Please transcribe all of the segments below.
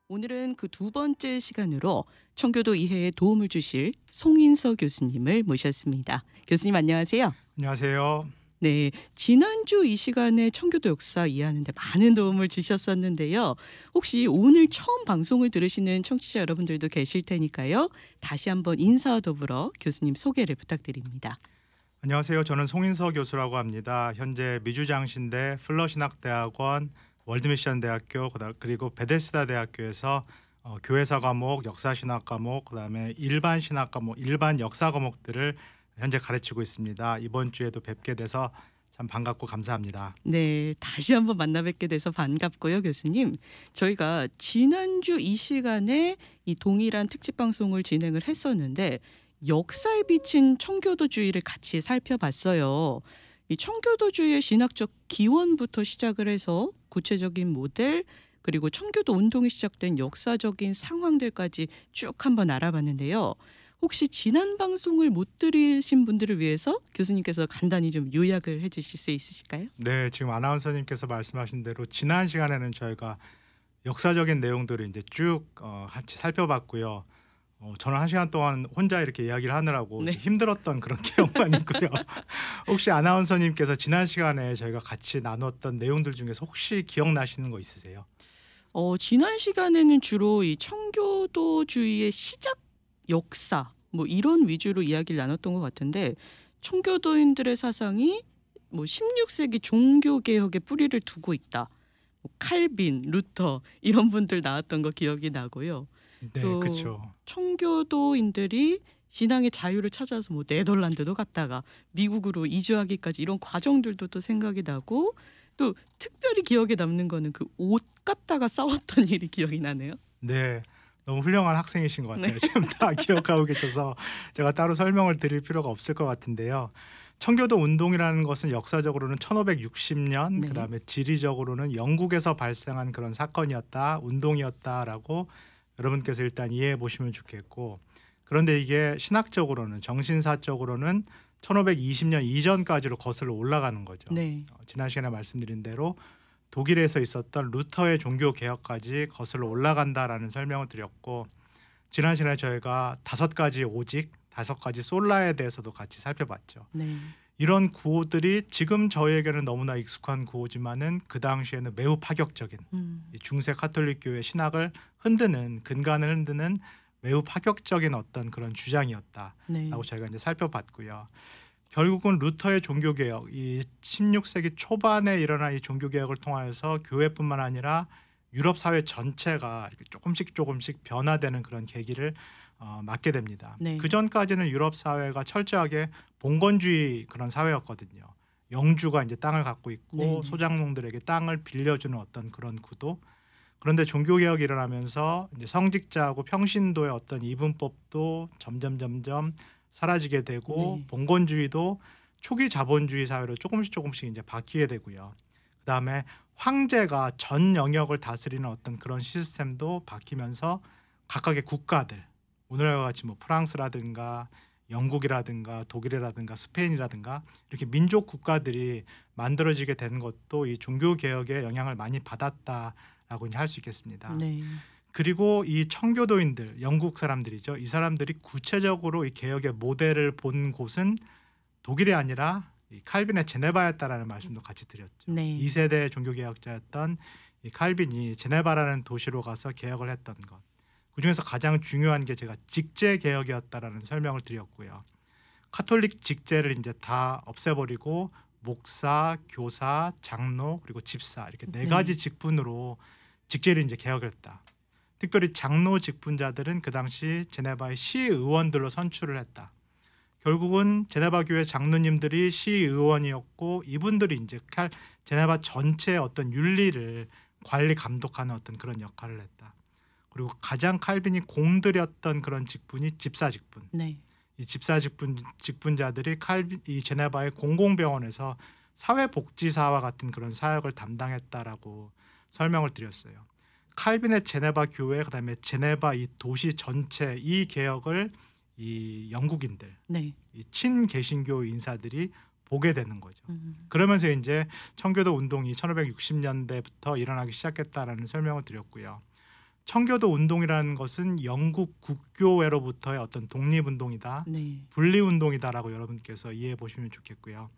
오늘은 그 두 번째 시간으로 청교도 이해에 도움을 주실 송인서 교수님을 모셨습니다. 교수님 안녕하세요. 안녕하세요. 네, 지난주 이 시간에 청교도 역사 이해하는 데 많은 도움을 주셨었는데요. 혹시 오늘 처음 방송을 들으시는 청취자 여러분들도 계실 테니까요. 다시 한번 인사와 더불어 교수님 소개를 부탁드립니다. 안녕하세요. 저는 송인서 교수라고 합니다. 현재 미주장신대 플러신학대학원 월드미션대학교 그리고 베데스다 대학교에서 교회사 과목, 역사신학 과목, 그다음에 일반 신학 과목, 일반 역사 과목들을 현재 가르치고 있습니다. 이번 주에도 뵙게 돼서 참 반갑고 감사합니다. 네, 다시 한번 만나 뵙게 돼서 반갑고요, 교수님. 저희가 지난주 이 시간에 이 동일한 특집 방송을 진행을 했었는데 역사에 비친 청교도주의를 같이 살펴봤어요. 이 청교도주의의 신학적 기원부터 시작을 해서 구체적인 모델 그리고 청교도 운동이 시작된 역사적인 상황들까지 쭉 한번 알아봤는데요. 혹시 지난 방송을 못 들으신 분들을 위해서 교수님께서 간단히 좀 요약을 해주실 수 있으실까요? 네, 지금 아나운서님께서 말씀하신 대로 지난 시간에는 저희가 역사적인 내용들을 이제 쭉 같이 살펴봤고요. 저는 한 시간 동안 혼자 이렇게 이야기를 하느라고 네. 힘들었던 그런 기억만 있고요. 혹시 아나운서님께서 지난 시간에 저희가 같이 나눴던 내용들 중에서 혹시 기억나시는 거 있으세요? 지난 시간에는 주로 이 청교도주의의 시작 역사 뭐 이런 위주로 이야기를 나눴던 것 같은데 청교도인들의 사상이 뭐 16세기 종교 개혁에 뿌리를 두고 있다. 뭐 칼빈, 루터 이런 분들 나왔던 거 기억이 나고요. 네, 또 그렇죠. 청교도인들이 신앙의 자유를 찾아서 뭐 네덜란드도 갔다가 미국으로 이주하기까지 이런 과정들도 또 생각이 나고 또 특별히 기억에 남는 거는 그 옷 갖다가 싸웠던 일이 기억이 나네요. 네, 너무 훌륭한 학생이신 것 네. 같아요. 지금 다 기억하고 계셔서 제가 따로 설명을 드릴 필요가 없을 것 같은데요. 청교도 운동이라는 것은 역사적으로는 1560년, 네. 그다음에 지리적으로는 영국에서 발생한 그런 사건이었다, 운동이었다라고 여러분께서 일단 이해해 보시면 좋겠고, 그런데 이게 신학적으로는 정신사적으로는 1520년 이전까지로 거슬러 올라가는 거죠. 네. 지난 시간에 말씀드린 대로 독일에서 있었던 루터의 종교 개혁까지 거슬러 올라간다라는 설명을 드렸고, 지난 시간에 저희가 5가지 오직, 5가지 솔라에 대해서도 같이 살펴봤죠. 네. 이런 구호들이 지금 저희에게는 너무나 익숙한 구호지만은 그 당시에는 매우 파격적인 이 중세 카톨릭 교회 신학을 흔드는, 근간을 흔드는 매우 파격적인 어떤 그런 주장이었다라고 네. 저희가 이제 살펴봤고요. 결국은 루터의 종교개혁, 이 16세기 초반에 일어난 이 종교개혁을 통하여서 교회뿐만 아니라 유럽 사회 전체가 이렇게 조금씩 변화되는 그런 계기를 맞게 됩니다. 네. 그 전까지는 유럽 사회가 철저하게 봉건주의 그런 사회였거든요. 영주가 이제 땅을 갖고 있고 네네. 소장농들에게 땅을 빌려주는 어떤 그런 구도. 그런데 종교개혁이 일어나면서 이제 성직자하고 평신도의 어떤 이분법도 점점 사라지게 되고, 네. 봉건주의도 초기 자본주의 사회로 조금씩 이제 바뀌게 되고요. 그다음에 황제가 전 영역을 다스리는 어떤 그런 시스템도 바뀌면서 각각의 국가들, 오늘과 같이 뭐 프랑스라든가 영국이라든가 독일이라든가 스페인이라든가 이렇게 민족 국가들이 만들어지게 된 것도 이 종교 개혁의 영향을 많이 받았다라고 할 수 있겠습니다. 네. 그리고 이 청교도인들, 영국 사람들이죠. 이 사람들이 구체적으로 이 개혁의 모델을 본 곳은 독일이 아니라 이 칼빈의 제네바였다라는 말씀도 같이 드렸죠. 네. 2세대 종교개혁자였던 이 칼빈이 제네바라는 도시로 가서 개혁을 했던 것. 그중에서 가장 중요한 게 제가 직제 개혁이었다라는 설명을 드렸고요. 카톨릭 직제를 이제 다 없애버리고 목사, 교사, 장로 그리고 집사 이렇게 네 네. 가지 직분으로 직제를 이제 개혁했다. 특별히 장로 직분자들은 그 당시 제네바의 시의원들로 선출을 했다. 결국은 제네바 교회 장로님들이 시의원이었고, 이분들이 이제 제네바 전체의 어떤 윤리를 관리 감독하는 어떤 그런 역할을 했다. 그리고 가장 칼빈이 공들였던 그런 직분이 집사 직분. 네. 이 집사 직분자들이 이 제네바의 공공병원에서 사회복지사와 같은 그런 사역을 담당했다라고 설명을 드렸어요. 칼빈의 제네바 교회, 그다음에 제네바 이 도시 전체 이 개혁을 이 영국인들, 네. 이 친개신교 인사들이 보게 되는 거죠. 음. 그러면서 이제 청교도 운동이 1560년대부터 일어나기 시작했다라는 설명을 드렸고요. 청교도 운동이라는 것은 영국 국교회로부터의 어떤 독립운동이다, 네. 분리운동이다라고 여러분께서 이해해 보시면 좋겠고요.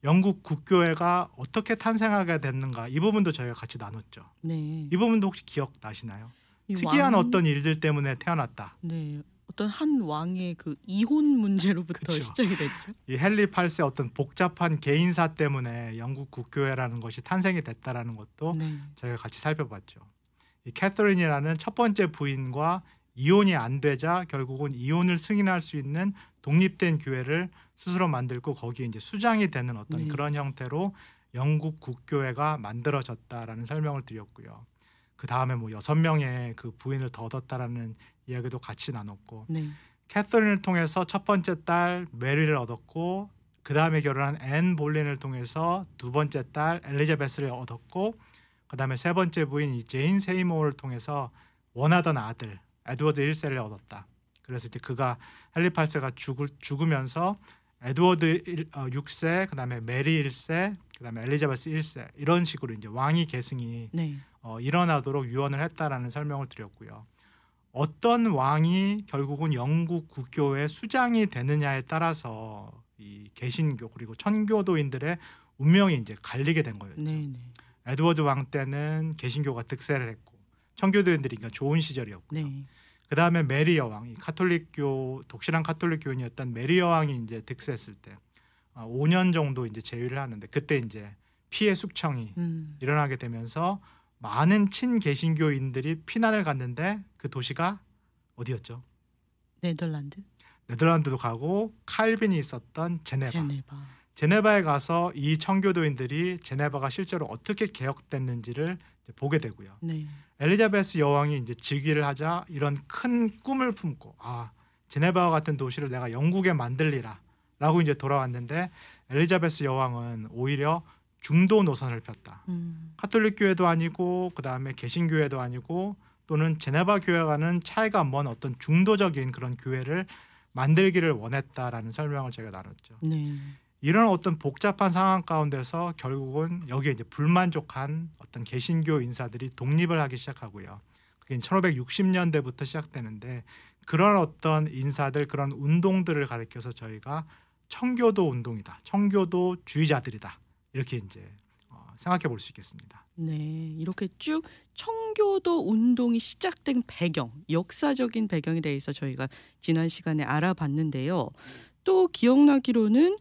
영국 국교회가 어떻게 탄생하게 됐는가 이 부분도 저희가 같이 나눴죠. 네. 이 부분도 혹시 기억나시나요? 이 특이한 왕 어떤 일들 때문에 태어났다. 네. 어떤 한 왕의 그 이혼 문제로부터 그쵸. 시작이 됐죠. 이 헨리 8세 어떤 복잡한 개인사 때문에 영국 국교회라는 것이 탄생이 됐다라는 것도 네. 저희가 같이 살펴봤죠. 이 캐서린이라는 첫 번째 부인과 이혼이 안 되자 결국은 이혼을 승인할 수 있는 독립된 교회를 스스로 만들고 거기에 이제 수장이 되는 어떤 네. 그런 형태로 영국 국교회가 만들어졌다라는 설명을 드렸고요. 그 다음에 뭐 6명의 그 부인을 더 얻었다라는 이야기도 같이 나눴고, 네. 캐서린을 통해서 첫 번째 딸 메리를 얻었고, 그 다음에 결혼한 앤 볼린을 통해서 두 번째 딸 엘리자베스를 얻었고, 그 다음에 세 번째 부인 이 제인 세이모어를 통해서 원하던 아들 에드워드 1세를 얻었다. 그래서 이제 그가 헨리 8세가 죽으면서 에드워드 6세, 그 다음에 메리 1세, 그 다음에 엘리자베스 1세 이런 식으로 이제 왕위 계승이 네. 일어나도록 유언을 했다라는 설명을 드렸고요. 어떤 왕이 결국은 영국 국교의 수장이 되느냐에 따라서 이 개신교 그리고 천교도인들의 운명이 이제 갈리게 된 거였죠. 네. 네. 에드워드 왕 때는 개신교가 득세를 했고 천교도인들이 그러니까 좋은 시절이었고요. 네. 그 다음에 메리 여왕, 이 카톨릭교 독실한 카톨릭 교인이었던 메리 여왕이 이제 득세했을 때 5년 정도 이제 재위를 하는데 그때 이제 피해 숙청이 일어나게 되면서 많은 친개신교인들이 피난을 갔는데 그 도시가 어디였죠? 네덜란드. 네덜란드도 가고 칼빈이 있었던 제네바. 제네바에 가서 이 청교도인들이 제네바가 실제로 어떻게 개혁됐는지를 이제 보게 되고요. 네. 엘리자베스 여왕이 이제 즉위를 하자 이런 큰 꿈을 품고 제네바와 같은 도시를 내가 영국에 만들리라라고 이제 돌아왔는데 엘리자베스 여왕은 오히려 중도 노선을 폈다. 카톨릭 교회도 아니고 그 다음에 개신교회도 아니고 또는 제네바 교회와는 차이가 먼 어떤 중도적인 그런 교회를 만들기를 원했다라는 설명을 제가 나눴죠. 네. 이런 어떤 복잡한 상황 가운데서 결국은 여기에 이제 불만족한 어떤 개신교 인사들이 독립을 하기 시작하고요. 그게 1560년대부터 시작되는데 그런 어떤 인사들 그런 운동들을 가리켜서 저희가 청교도 운동이다, 청교도주의자들이다 이렇게 이제 생각해 볼 수 있겠습니다. 네, 이렇게 쭉 청교도 운동이 시작된 배경, 역사적인 배경에 대해서 저희가 지난 시간에 알아봤는데요. 또 기억나기로는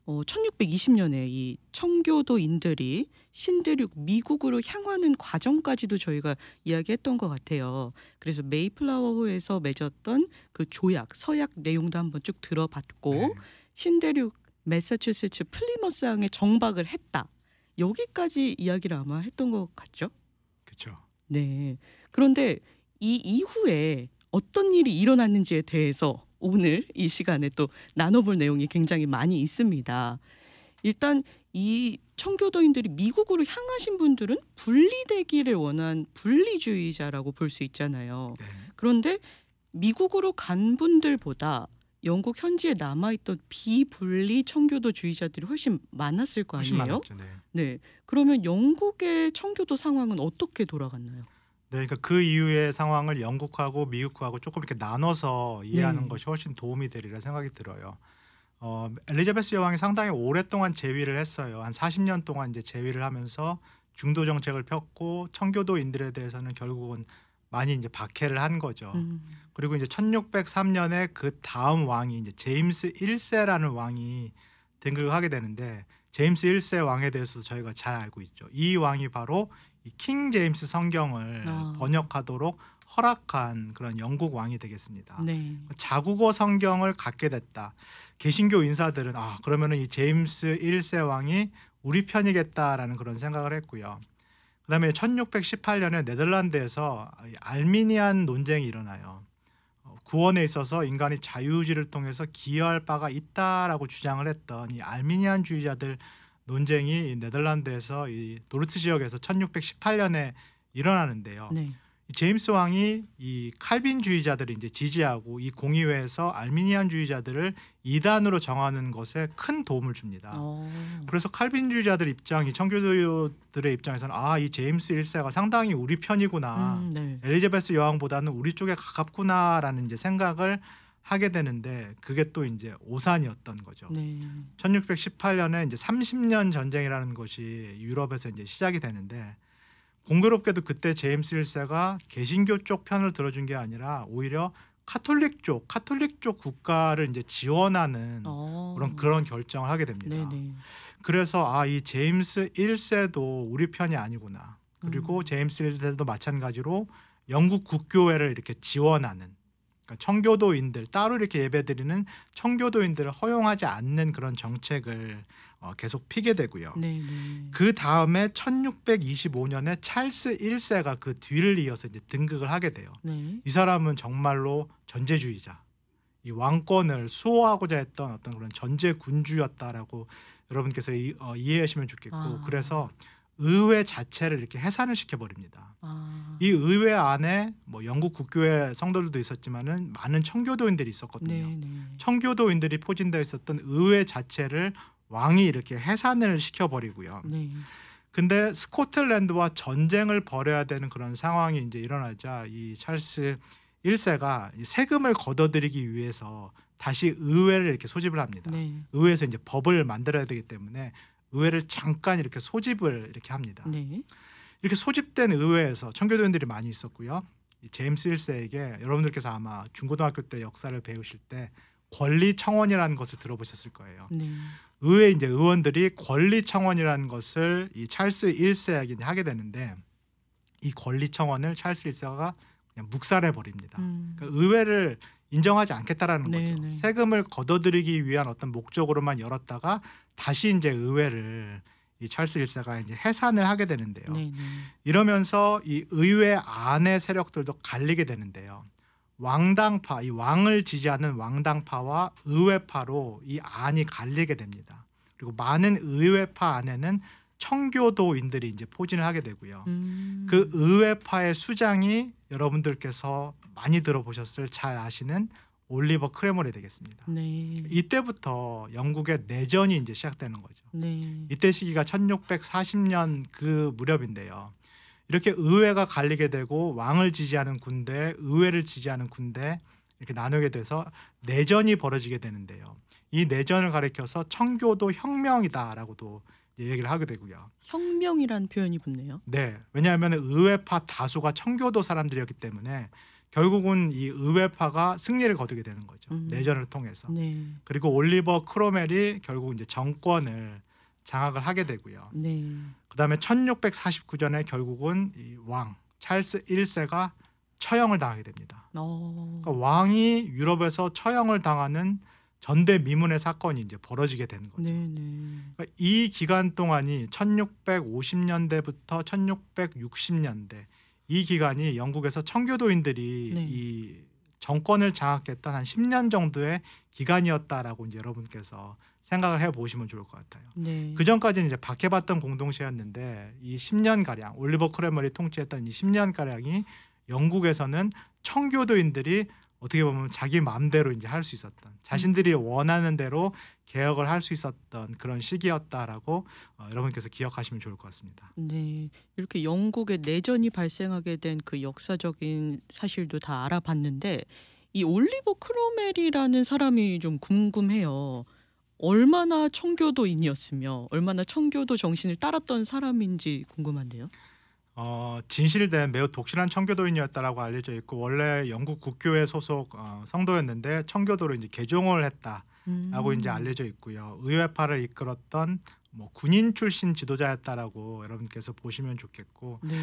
1620년에 이 청교도인들이 신대륙 미국으로 향하는 과정까지도 저희가 이야기했던 것 같아요. 그래서 메이플라워호에서 맺었던 그 조약, 서약 내용도 한번 쭉 들어봤고 네. 신대륙 매사추세츠 플리머스항에 정박을 했다. 여기까지 이야기를 아마 했던 것 같죠? 그렇죠. 네. 그런데 이 이후에 어떤 일이 일어났는지에 대해서 오늘 이 시간에 또 나눠볼 내용이 굉장히 많이 있습니다. 일단 이 청교도인들이 미국으로 향하신 분들은 분리되기를 원한 분리주의자라고 볼 수 있잖아요. 네. 그런데 미국으로 간 분들보다 영국 현지에 남아있던 비분리 청교도주의자들이 훨씬 많았을 거 훨씬 아니에요? 많았죠. 네. 네. 그러면 영국의 청교도 상황은 어떻게 돌아갔나요? 네, 그러니까 그 이후의 상황을 영국하고 미국하고 조금 이렇게 나눠서 이해하는 네. 것이 훨씬 도움이 되리라 생각이 들어요. 엘리자베스 여왕이 상당히 오랫동안 재위를 했어요. 한 40년 동안 이제 재위를 하면서 중도 정책을 폈고 청교도인들에 대해서는 결국은 많이 이제 박해를 한 거죠. 그리고 이제 1603년에 그 다음 왕이 이제 제임스 1세라는 왕이 등극을 하게 되는데 제임스 1세 왕에 대해서도 저희가 잘 알고 있죠. 이 왕이 바로 이 킹 제임스 성경을 번역하도록 허락한 그런 영국 왕이 되겠습니다. 네. 자국어 성경을 갖게 됐다. 개신교 인사들은 그러면은 이 제임스 1세 왕이 우리 편이겠다라는 그런 생각을 했고요. 그다음에 1618년에 네덜란드에서 알미니안 논쟁이 일어나요. 구원에 있어서 인간이 자유의지를 통해서 기여할 바가 있다라고 주장을 했던 이 알미니안주의자들 논쟁이 이 네덜란드에서 이 도르트 지역에서 1618년에 일어나는데요. 네. 이 제임스 왕이 이 칼빈주의자들을 이제 지지하고 이 공의회에서 알미니안주의자들을 이단으로 정하는 것에 큰 도움을 줍니다. 그래서 칼빈주의자들 입장이 청교도들의 입장에서는 이 제임스 1세가 상당히 우리 편이구나. 네. 엘리자베스 여왕보다는 우리 쪽에 가깝구나라는 이제 생각을 하게 되는데 그게 또 이제 오산이었던 거죠. 네. 1618년에 이제 30년 전쟁이라는 것이 유럽에서 이제 시작이 되는데 공교롭게도 그때 제임스 1세가 개신교 쪽 편을 들어준 게 아니라 오히려 카톨릭 쪽 국가를 이제 지원하는 그런 결정을 하게 됩니다. 네네. 그래서 이 제임스 1세도 우리 편이 아니구나. 그리고 제임스 1세도 마찬가지로 영국 국교회를 이렇게 지원하는, 그러니까 청교도인들 따로 이렇게 예배드리는 청교도인들을 허용하지 않는 그런 정책을 계속 피게 되고요. 네네. 그 다음에 1625년에 찰스 1세가 그 뒤를 이어서 이제 등극을 하게 돼요. 네. 이 사람은 정말로 전제주의자, 이 왕권을 수호하고자 했던 어떤 그런 전제군주였다라고 여러분께서 이해하시면 좋겠고, 그래서 의회 자체를 이렇게 해산을 시켜버립니다. 이 의회 안에 뭐 영국 국교회 성도들도 있었지만은 많은 청교도인들이 있었거든요. 네네. 청교도인들이 포진되어 있었던 의회 자체를 왕이 이렇게 해산을 시켜버리고요. 네. 근데 스코틀랜드와 전쟁을 벌여야 되는 그런 상황이 이제 일어나자 이 찰스 1세가 세금을 걷어들이기 위해서 다시 의회를 이렇게 소집을 합니다. 네. 의회에서 이제 법을 만들어야 되기 때문에 의회를 잠깐 이렇게 소집을 이렇게 합니다. 네. 이렇게 소집된 의회에서 청교도인들이 많이 있었고요. 이 제임스 1세에게 여러분들께서 아마 중고등학교 때 역사를 배우실 때 권리청원이라는 것을 들어보셨을 거예요. 네. 의회 이제 의원들이 권리청원이라는 것을 이 찰스 1세에게 이제 하게 되는데 이 권리청원을 찰스 1세가 그냥 묵살해 버립니다. 그러니까 의회를 인정하지 않겠다라는 거죠. 네네. 세금을 걷어들이기 위한 어떤 목적으로만 열었다가 다시 이제 의회를 이 찰스 1세가 이제 해산을 하게 되는데요. 네네. 이러면서 이 의회 안의 세력들도 갈리게 되는데요. 왕당파, 이 왕을 지지하는 왕당파와 의회파로 이 안이 갈리게 됩니다. 그리고 많은 의회파 안에는 청교도인들이 이제 포진을 하게 되고요. 그 의회파의 수장이 여러분들께서 많이 들어보셨을 잘 아시는 올리버 크레머리 되겠습니다. 네. 이때부터 영국의 내전이 이제 시작되는 거죠. 네. 이때 시기가 1640년 그 무렵인데요. 이렇게 의회가 갈리게 되고 왕을 지지하는 군대, 의회를 지지하는 군대 이렇게 나누게 돼서 내전이 벌어지게 되는데요. 이 내전을 가리켜서 청교도 혁명이다라고도 얘기를 하게 되고요. 혁명이란 표현이 붙네요. 네, 왜냐하면 의회파 다수가 청교도 사람들이었기 때문에 결국은 이 의회파가 승리를 거두게 되는 거죠. 내전을 통해서. 네. 그리고 올리버 크로멜이 결국 이제 정권을 장악을 하게 되고요. 네. 그다음에 1649년에 결국은 이 왕 찰스 1세가 처형을 당하게 됩니다. 그러니까 왕이 유럽에서 처형을 당하는 전대미문의 사건이 이제 벌어지게 되는 거죠. 네네. 그러니까 이 기간 동안이 1650년대부터 1660년대 이 기간이 영국에서 청교도인들이 네. 이 정권을 장악했던 한 10년 정도의 기간이었다라고 이제 여러분께서 생각을 해보시면 좋을 것 같아요. 네. 그 전까지는 이제 박해봤던 공동체였는데 이 10년 가량 올리버 크레머리 통치했던 이 10년 가량이 영국에서는 청교도인들이 어떻게 보면 자기 마음대로 이제 할 수 있었던, 자신들이 원하는 대로 개혁을 할 수 있었던 그런 시기였다라고 여러분께서 기억하시면 좋을 것 같습니다. 네. 이렇게 영국의 내전이 발생하게 된 그 역사적인 사실도 다 알아봤는데 이 올리버 크로멜이라는 사람이 좀 궁금해요. 얼마나 청교도인이었으며 얼마나 청교도 정신을 따랐던 사람인지 궁금한데요. 진실된 매우 독실한 청교도인이었다라고 알려져 있고 원래 영국 국교회 소속 성도였는데 청교도로 이제 개종을 했다라고 이제 알려져 있고요. 의회파를 이끌었던 뭐 군인 출신 지도자였다라고 여러분께서 보시면 좋겠고 네.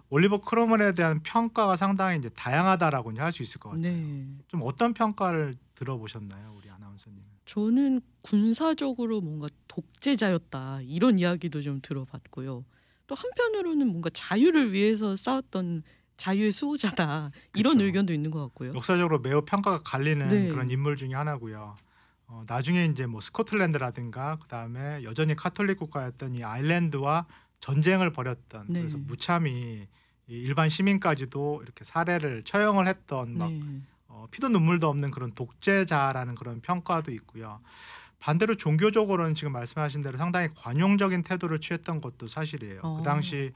올리버 크로멜에 대한 평가가 상당히 이제 다양하다라고 이제 할 수 있을 것 같아요. 네. 좀 어떤 평가를 들어보셨나요, 우리 아나운서님? 저는 군사적으로 뭔가 독재자였다 이런 이야기도 좀 들어봤고요. 또 한편으로는 뭔가 자유를 위해서 싸웠던 자유의 수호자다 이런 그쵸. 의견도 있는 것 같고요. 역사적으로 매우 평가가 갈리는 네. 그런 인물 중에 하나고요. 나중에 이제 뭐 스코틀랜드라든가 그다음에 여전히 카톨릭 국가였던 이 아일랜드와 전쟁을 벌였던 네. 그래서 무참히 이 일반 시민까지도 이렇게 살해를 처형을 했던 막 네. 피도 눈물도 없는 그런 독재자라는 그런 평가도 있고요. 반대로 종교적으로는 지금 말씀하신 대로 상당히 관용적인 태도를 취했던 것도 사실이에요. 그 어. 당시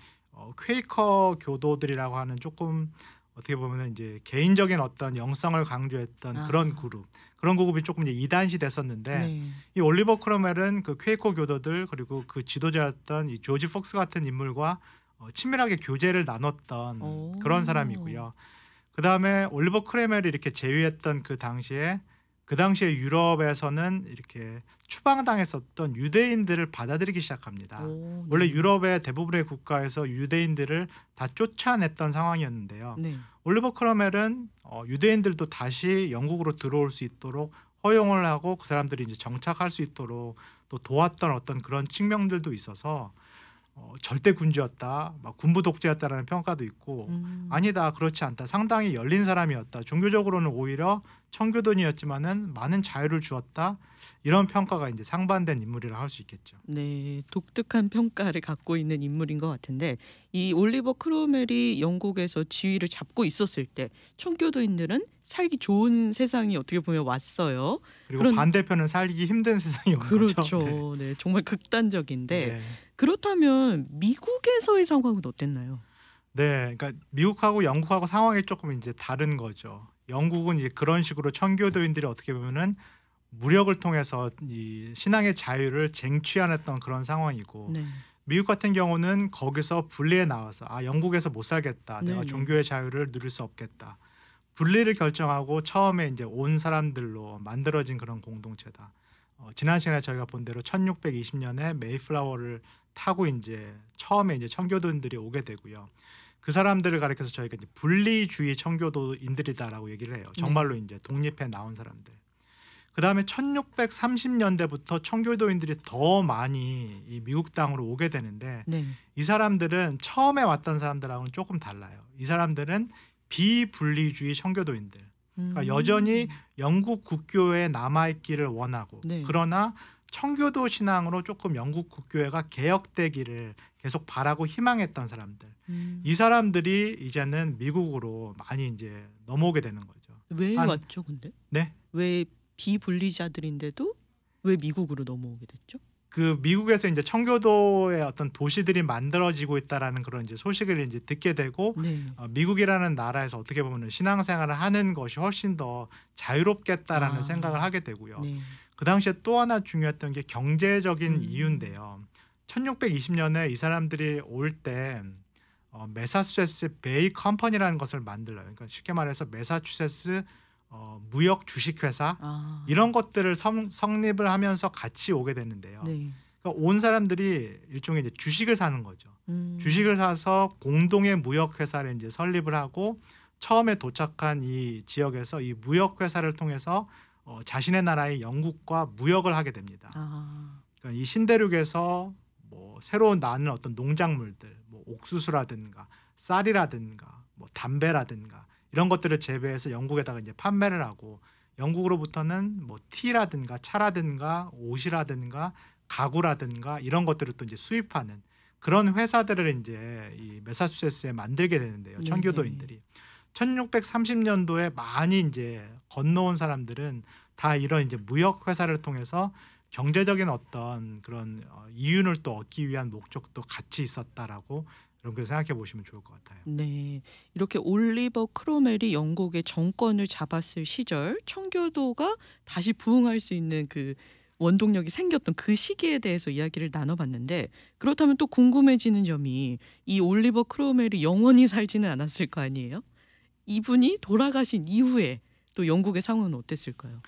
퀘이커 교도들이라고 하는 조금 어떻게 보면은 이제 개인적인 어떤 영성을 강조했던 그런 아. 그룹이 조금 이제 이단시 됐었는데 네. 이 올리버 크로멜은 그 퀘이커 교도들 그리고 그 지도자였던 이 조지 폭스 같은 인물과 친밀하게 교제를 나눴던 그런 오. 사람이고요. 그다음에 올리버 크로멜이 이렇게 제위했던 그 당시에 유럽에서는 이렇게 추방당했었던 유대인들을 받아들이기 시작합니다. 오 원래 네. 유럽의 대부분의 국가에서 유대인들을 다 쫓아냈던 상황이었는데요. 네. 올리버 크로멜은 유대인들도 다시 영국으로 들어올 수 있도록 허용을 하고 그 사람들이 이제 정착할 수 있도록 또 도왔던 어떤 그런 측면들도 있어서 절대 군주였다, 막 군부 독재였다라는 평가도 있고 음. 아니다 그렇지 않다, 상당히 열린 사람이었다, 종교적으로는 오히려 청교도인이었지만은 많은 자유를 주었다, 이런 평가가 이제 상반된 인물이라 할 수 있겠죠. 네. 독특한 평가를 갖고 있는 인물인 것 같은데 이 올리버 크로멜이 영국에서 지위를 잡고 있었을 때 청교도인들은 살기 좋은 세상이 어떻게 보면 왔어요. 그리고 그런 반대편은 살기 힘든 세상이 온 거죠. 네. 그렇죠. 네. 정말 극단적인데 네. 그렇다면 미국에서의 상황은 어땠나요? 네, 그러니까 미국하고 영국하고 상황이 조금 이제 다른 거죠. 영국은 이제 그런 식으로 청교도인들이 어떻게 보면은 무력을 통해서 이 신앙의 자유를 쟁취해냈던 그런 상황이고, 네. 미국 같은 경우는 거기서 분리해 나와서 영국에서 못 살겠다, 내가 네네. 종교의 자유를 누릴 수 없겠다, 분리를 결정하고 처음에 이제 온 사람들로 만들어진 그런 공동체다. 지난 시간에 저희가 본 대로 1620년에 메이플라워를 타고 이제 처음에 이제 청교도인들이 오게 되고요. 그 사람들을 가리켜서 저희가 이제 분리주의 청교도인들이다라고 얘기를 해요. 네. 정말로 이제 독립해 나온 사람들. 그 다음에 1630년대부터 청교도인들이 더 많이 이 미국 땅으로 오게 되는데, 네. 이 사람들은 처음에 왔던 사람들하고는 조금 달라요. 이 사람들은 비분리주의 청교도인들. 그러니까 여전히 영국 국교에 남아있기를 원하고, 네. 그러나 청교도 신앙으로 조금 영국 국교회가 개혁되기를 계속 바라고 희망했던 사람들. 이 사람들이 이제는 미국으로 많이 이제 넘어오게 되는 거죠. 왜 한 왔죠, 근데? 네. 왜 비분리자들인데도 왜 미국으로 넘어오게 됐죠? 그 미국에서 이제 청교도의 어떤 도시들이 만들어지고 있다라는 그런 이제 소식을 이제 듣게 되고, 네. 미국이라는 나라에서 어떻게 보면은 신앙생활을 하는 것이 훨씬 더 자유롭겠다라는 생각을 하게 되고요. 네. 그 당시에 또 하나 중요했던 게 경제적인 음. 이유인데요. 1620년에 이 사람들이 올 때 매사추세츠 베이 컴퍼니라는 것을 만들어요. 그러니까 쉽게 말해서 매사추세츠 무역 주식회사, 아. 이런 것들을 성립을 하면서 같이 오게 되는데요. 네. 그러니까 온 사람들이 일종의 이제 주식을 사는 거죠. 주식을 사서 공동의 무역 회사를 이제 설립을 하고, 처음에 도착한 이 지역에서 이 무역 회사를 통해서 자신의 나라의 영국과 무역을 하게 됩니다. 아. 그러니까 이 신대륙에서 뭐 새로 나는 어떤 농작물들, 뭐 옥수수라든가 쌀이라든가 뭐 담배라든가 이런 것들을 재배해서 영국에다가 이제 판매를 하고, 영국으로부터는 뭐 티라든가 차라든가 옷이라든가 가구라든가 이런 것들을 또 이제 수입하는 그런 회사들을 이제 이 매사추세츠에 만들게 되는데요. 네네. 청교도인들이 1630년도에 많이 이제 건너온 사람들은 다 이런 이제 무역 회사를 통해서 경제적인 어떤 그런 이윤을 또 얻기 위한 목적도 같이 있었다라고 이렇게 생각해 보시면 좋을 것 같아요. 네. 이렇게 올리버 크로멜이 영국의 정권을 잡았을 시절 청교도가 다시 부흥할 수 있는 그 원동력이 생겼던 그 시기에 대해서 이야기를 나눠봤는데 그렇다면 또 궁금해지는 점이 이 올리버 크로멜이 영원히 살지는 않았을 거 아니에요? 이분이 돌아가신 이후에 또 영국의 상황은 어땠을까요?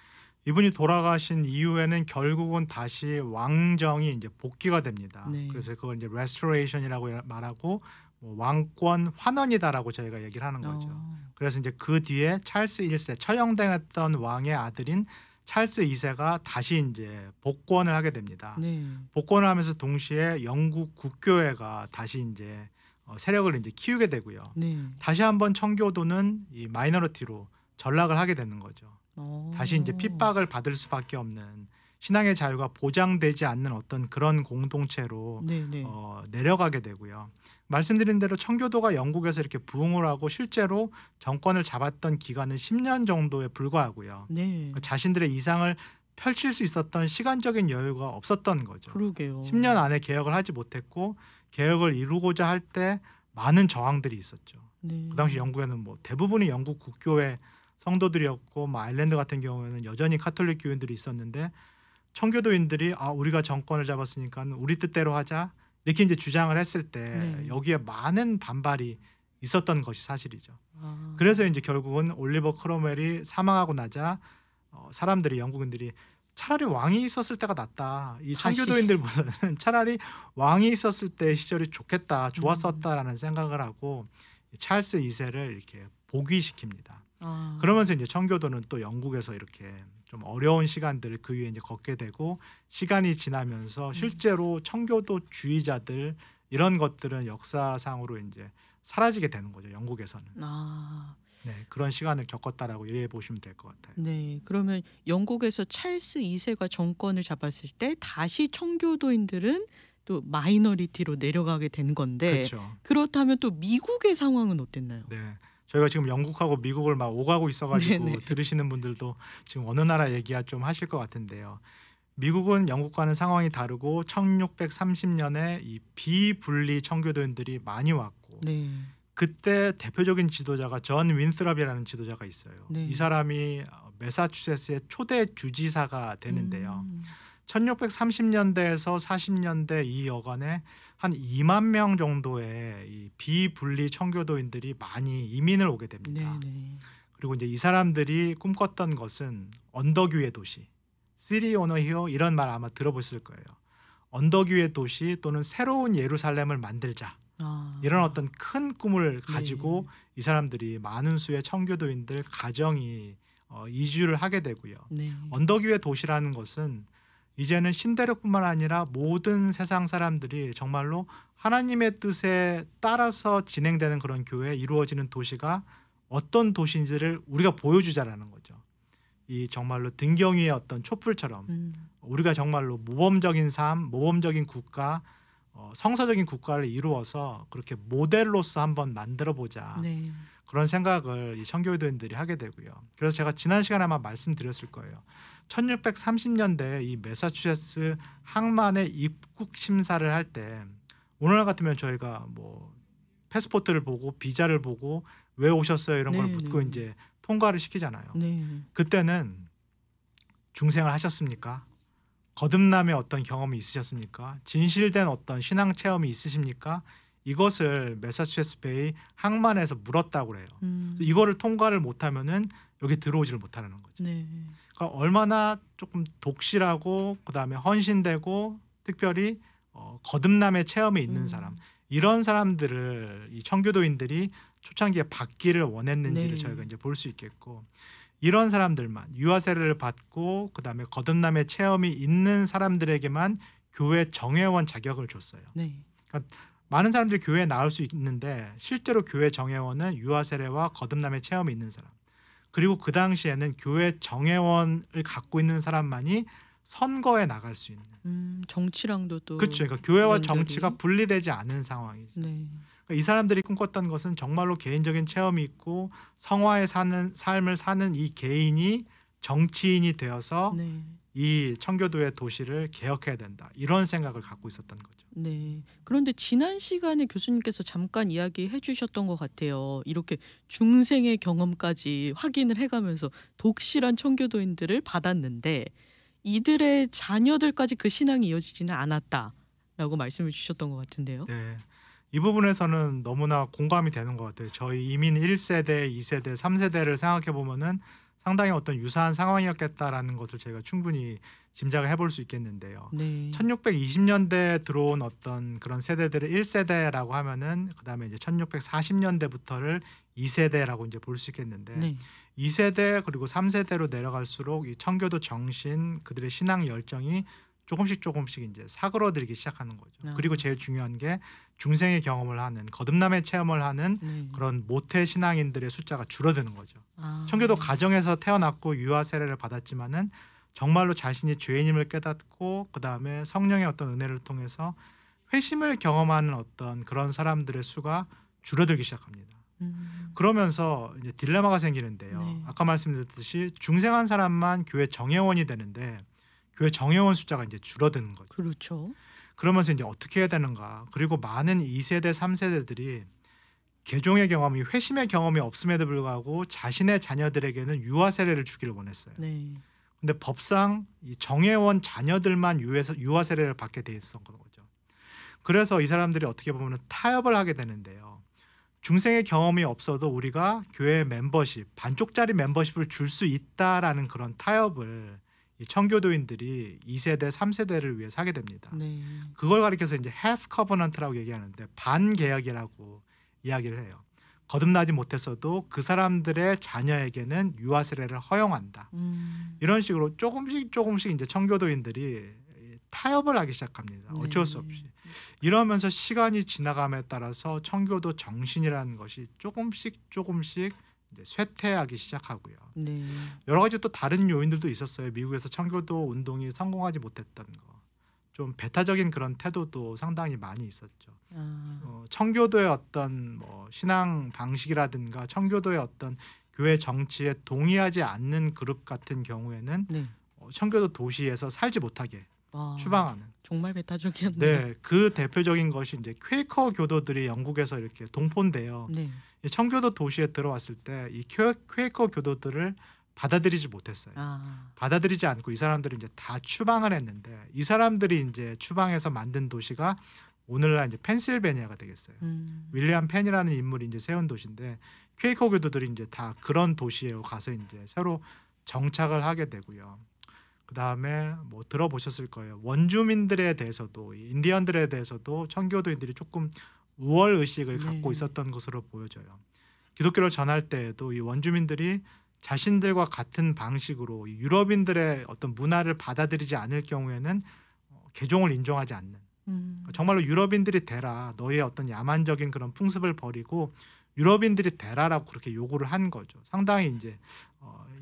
이분이 돌아가신 이후에는 결국은 다시 왕정이 이제 복귀가 됩니다. 네. 그래서 그걸 이제 restoration이라고 말하고, 뭐 왕권 환원이다라고 저희가 얘기를 하는 거죠. 그래서 이제 그 뒤에 찰스 1세 처형당했던 왕의 아들인 찰스 2세가 다시 이제 복권을 하게 됩니다. 네. 복권을 하면서 동시에 영국 국교회가 다시 이제 세력을 이제 키우게 되고요. 네. 다시 한번 청교도는 이 마이너리티로 전락을 하게 되는 거죠. 다시 이제 핍박을 받을 수밖에 없는 신앙의 자유가 보장되지 않는 어떤 그런 공동체로 네네. 내려가게 되고요. 말씀드린 대로 청교도가 영국에서 이렇게 부흥을 하고 실제로 정권을 잡았던 기간은 10년 정도에 불과하고요. 네. 자신들의 이상을 펼칠 수 있었던 시간적인 여유가 없었던 거죠. 그러게요. 10년 안에 개혁을 하지 못했고 개혁을 이루고자 할 때 많은 저항들이 있었죠. 네. 그 당시 영국에는 뭐 대부분이 영국 국교회 성도들이었고 뭐 아일랜드 같은 경우에는 여전히 카톨릭 교인들이 있었는데 청교도인들이 우리가 정권을 잡았으니까 우리 뜻대로 하자 이렇게 이제 주장을 했을 때 네. 여기에 많은 반발이 있었던 것이 사실이죠. 아. 그래서 이제 결국은 올리버 크롬웰이 사망하고 나자 사람들이 영국인들이 차라리 왕이 있었을 때가 낫다. 이 다시. 청교도인들보다는 차라리 왕이 있었을 때 시절이 좋겠다, 음. 좋았었다라는 생각을 하고 찰스 2세를 이렇게 복위시킵니다. 아. 그러면서 이제 청교도는 또 영국에서 이렇게 좀 어려운 시간들을 그 위에 이제 걷게 되고 시간이 지나면서 실제로 청교도주의자들 이런 것들은 역사상으로 이제 사라지게 되는 거죠. 영국에서는. 아. 네, 그런 시간을 겪었다라고 이해해 보시면 될 것 같아요. 네. 그러면 영국에서 찰스 2세가 정권을 잡았을 때 다시 청교도인들은 또 마이너리티로 내려가게 된 건데 그렇죠. 그렇다면 또 미국의 상황은 어땠나요? 네. 저희가 지금 영국하고 미국을 막 오가고 있어가지고 네네. 들으시는 분들도 지금 어느 나라 얘기야 좀 하실 것 같은데요. 미국은 영국과는 상황이 다르고 1630년에 이 비분리 청교도인들이 많이 왔고 네. 그때 대표적인 지도자가 존 윈스럽이라는 지도자가 있어요. 네. 이 사람이 매사추세츠의 초대 주지사가 되는데요. 1630년대에서 40년대 이 여간에 한 2만 명 정도의 이 비분리 청교도인들이 많이 이민을 오게 됩니다. 네네. 그리고 이제 이 사람들이 꿈꿨던 것은 언덕 위의 도시, 시리 오너 히어 이런 말 아마 들어보셨을 거예요. 언덕 위의 도시 또는 새로운 예루살렘을 만들자. 아. 이런 어떤 큰 꿈을 가지고 이 사람들이 많은 수의 청교도인들 가정이 이주를 하게 되고요. 네. 언덕 위의 도시라는 것은 이제는 신대륙뿐만 아니라 모든 세상 사람들이 정말로 하나님의 뜻에 따라서 진행되는 그런 교회에 이루어지는 도시가 어떤 도시인지를 우리가 보여주자라는 거죠. 이 정말로 등경위의 어떤 촛불처럼 우리가 정말로 모범적인 삶, 모범적인 국가, 성서적인 국가를 이루어서 그렇게 모델로서 한번 만들어 보자. 네. 그런 생각을 이 청교도인들이 하게 되고요. 그래서 제가 지난 시간에 아마 말씀드렸을 거예요. 1630년대 이 매사추세츠 항만의 입국 심사를 할 때 오늘날 같으면 저희가 뭐 패스포트를 보고 비자를 보고 왜 오셨어요 이런 걸 네, 묻고 네. 이제 통과를 시키잖아요. 네. 그때는 중생을 하셨습니까? 거듭남의 어떤 경험이 있으셨습니까? 진실된 어떤 신앙 체험이 있으십니까? 이것을 매사추세츠 베이 항만에서 물었다고 그래요. 그래서 이거를 통과를 못하면은 여기 들어오지를 못하는 거죠. 네. 그러니까 얼마나 조금 독실하고 그다음에 헌신되고 특별히 거듭남의 체험이 있는 사람 이런 사람들을 이 청교도인들이 초창기에 받기를 원했는지를 네. 저희가 이제 볼 수 있겠고 이런 사람들만 유아 세례를 받고 그다음에 거듭남의 체험이 있는 사람들에게만 교회 정회원 자격을 줬어요. 네. 많은 사람들이 교회에 나올 수 있는데 실제로 교회 정회원은 유아 세례와 거듭남의 체험이 있는 사람. 그리고 그 당시에는 교회 정회원을 갖고 있는 사람만이 선거에 나갈 수 있는. 정치랑도 또 그렇죠. 그러니까 교회와 연결이. 정치가 분리되지 않은 상황이죠. 네. 그러니까 이 사람들이 꿈꿨던 것은 정말로 개인적인 체험이 있고 성화에 사는 삶을 사는 이 개인이 정치인이 되어서 네. 이 청교도의 도시를 개혁해야 된다. 이런 생각을 갖고 있었던 거죠. 네. 그런데 지난 시간에 교수님께서 잠깐 이야기해 주셨던 것 같아요. 이렇게 중생의 경험까지 확인을 해가면서 독실한 청교도인들을 받았는데 이들의 자녀들까지 그 신앙이 이어지지는 않았다라고 말씀을 주셨던 것 같은데요. 네. 이 부분에서는 너무나 공감이 되는 것 같아요. 저희 이민 1세대, 2세대, 3세대를 생각해 보면은 상당히 어떤 유사한 상황이었겠다라는 것을 저희가 충분히 짐작을 해볼 수 있겠는데요. 네. 1620년대에 들어온 어떤 그런 세대들을 1세대라고 하면은 그다음에 이제 1640년대부터를 2세대라고 이제 볼 수 있겠는데 네. 2세대 그리고 3세대로 내려갈수록 이 청교도 정신 그들의 신앙 열정이 조금씩 이제 사그러들기 시작하는 거죠. 아. 그리고 제일 중요한 게 중생의 경험을 하는 거듭남의 체험을 하는 네. 그런 모태 신앙인들의 숫자가 줄어드는 거죠. 아. 청교도 가정에서 태어났고 유아 세례를 받았지만은 정말로 자신이 죄인임을 깨닫고 그 다음에 성령의 어떤 은혜를 통해서 회심을 경험하는 어떤 그런 사람들의 수가 줄어들기 시작합니다. 그러면서 이제 딜레마가 생기는데요. 네. 아까 말씀드렸듯이 중생한 사람만 교회 정회원이 되는데 교회 정회원 숫자가 이제 줄어드는 거죠. 그렇죠. 그러면서 이제 어떻게 해야 되는가? 그리고 많은 2세대, 3세대들이 개종의 경험이 회심의 경험이 없음에도 불구하고 자신의 자녀들에게는 유아 세례를 주기를 원했어요. 네. 근데 법상 이 정회원 자녀들만 유아 세례를 받게 돼 있었던 거죠. 그래서 이 사람들이 어떻게 보면 타협을 하게 되는데요. 중생의 경험이 없어도 우리가 교회 멤버십, 반쪽짜리 멤버십을 줄 수 있다라는 그런 타협을 이 청교도인들이 2세대, 3세대를 위해 사게 됩니다. 네. 그걸 가리켜서 이제 half covenant라고 얘기하는데 반계약이라고 이야기를 해요. 거듭나지 못했어도 그 사람들의 자녀에게는 유아 세례를 허용한다. 이런 식으로 조금씩 이제 청교도인들이 타협을 하기 시작합니다. 어쩔 수 없이. 이러면서 시간이 지나감에 따라서 청교도 정신이라는 것이 조금씩 이제 쇠퇴하기 시작하고요. 네. 여러 가지 또 다른 요인들도 있었어요. 미국에서 청교도 운동이 성공하지 못했던 거. 좀 배타적인 그런 태도도 상당히 많이 있었죠. 청교도의 어떤 뭐 신앙 방식이라든가 청교도의 어떤 교회 정치에 동의하지 않는 그룹 같은 경우에는 네. 청교도 도시에서 살지 못하게 추방하는. 정말 배타적이었네요. 네, 그 대표적인 것이 이제 퀘이커 교도들이 영국에서 이렇게 동포인데요. 네. 이 청교도 도시에 들어왔을 때 이 퀘이커 교도들을 받아들이지 못했어요. 받아들이지 않고 이 사람들이 이제 다 추방을 했는데 이 사람들이 이제 추방해서 만든 도시가 오늘날 이제 펜실베니아가 되겠어요. 윌리엄 펜이라는 인물이 이제 세운 도시인데 퀘이커 교도들이 이제 다 그런 도시에 가서 이제 새로 정착을 하게 되고요. 그 다음에 뭐 들어보셨을 거예요. 원주민들에 대해서도 인디언들에 대해서도 청교도인들이 조금 우월 의식을 갖고 있었던 것으로 보여져요. 기독교를 전할 때에도 이 원주민들이 자신들과 같은 방식으로 유럽인들의 어떤 문화를 받아들이지 않을 경우에는 개종을 인정하지 않는. 정말로 유럽인들이 되라. 너의 어떤 야만적인 그런 풍습을 버리고 유럽인들이 되라라고 그렇게 요구를 한 거죠. 상당히 이제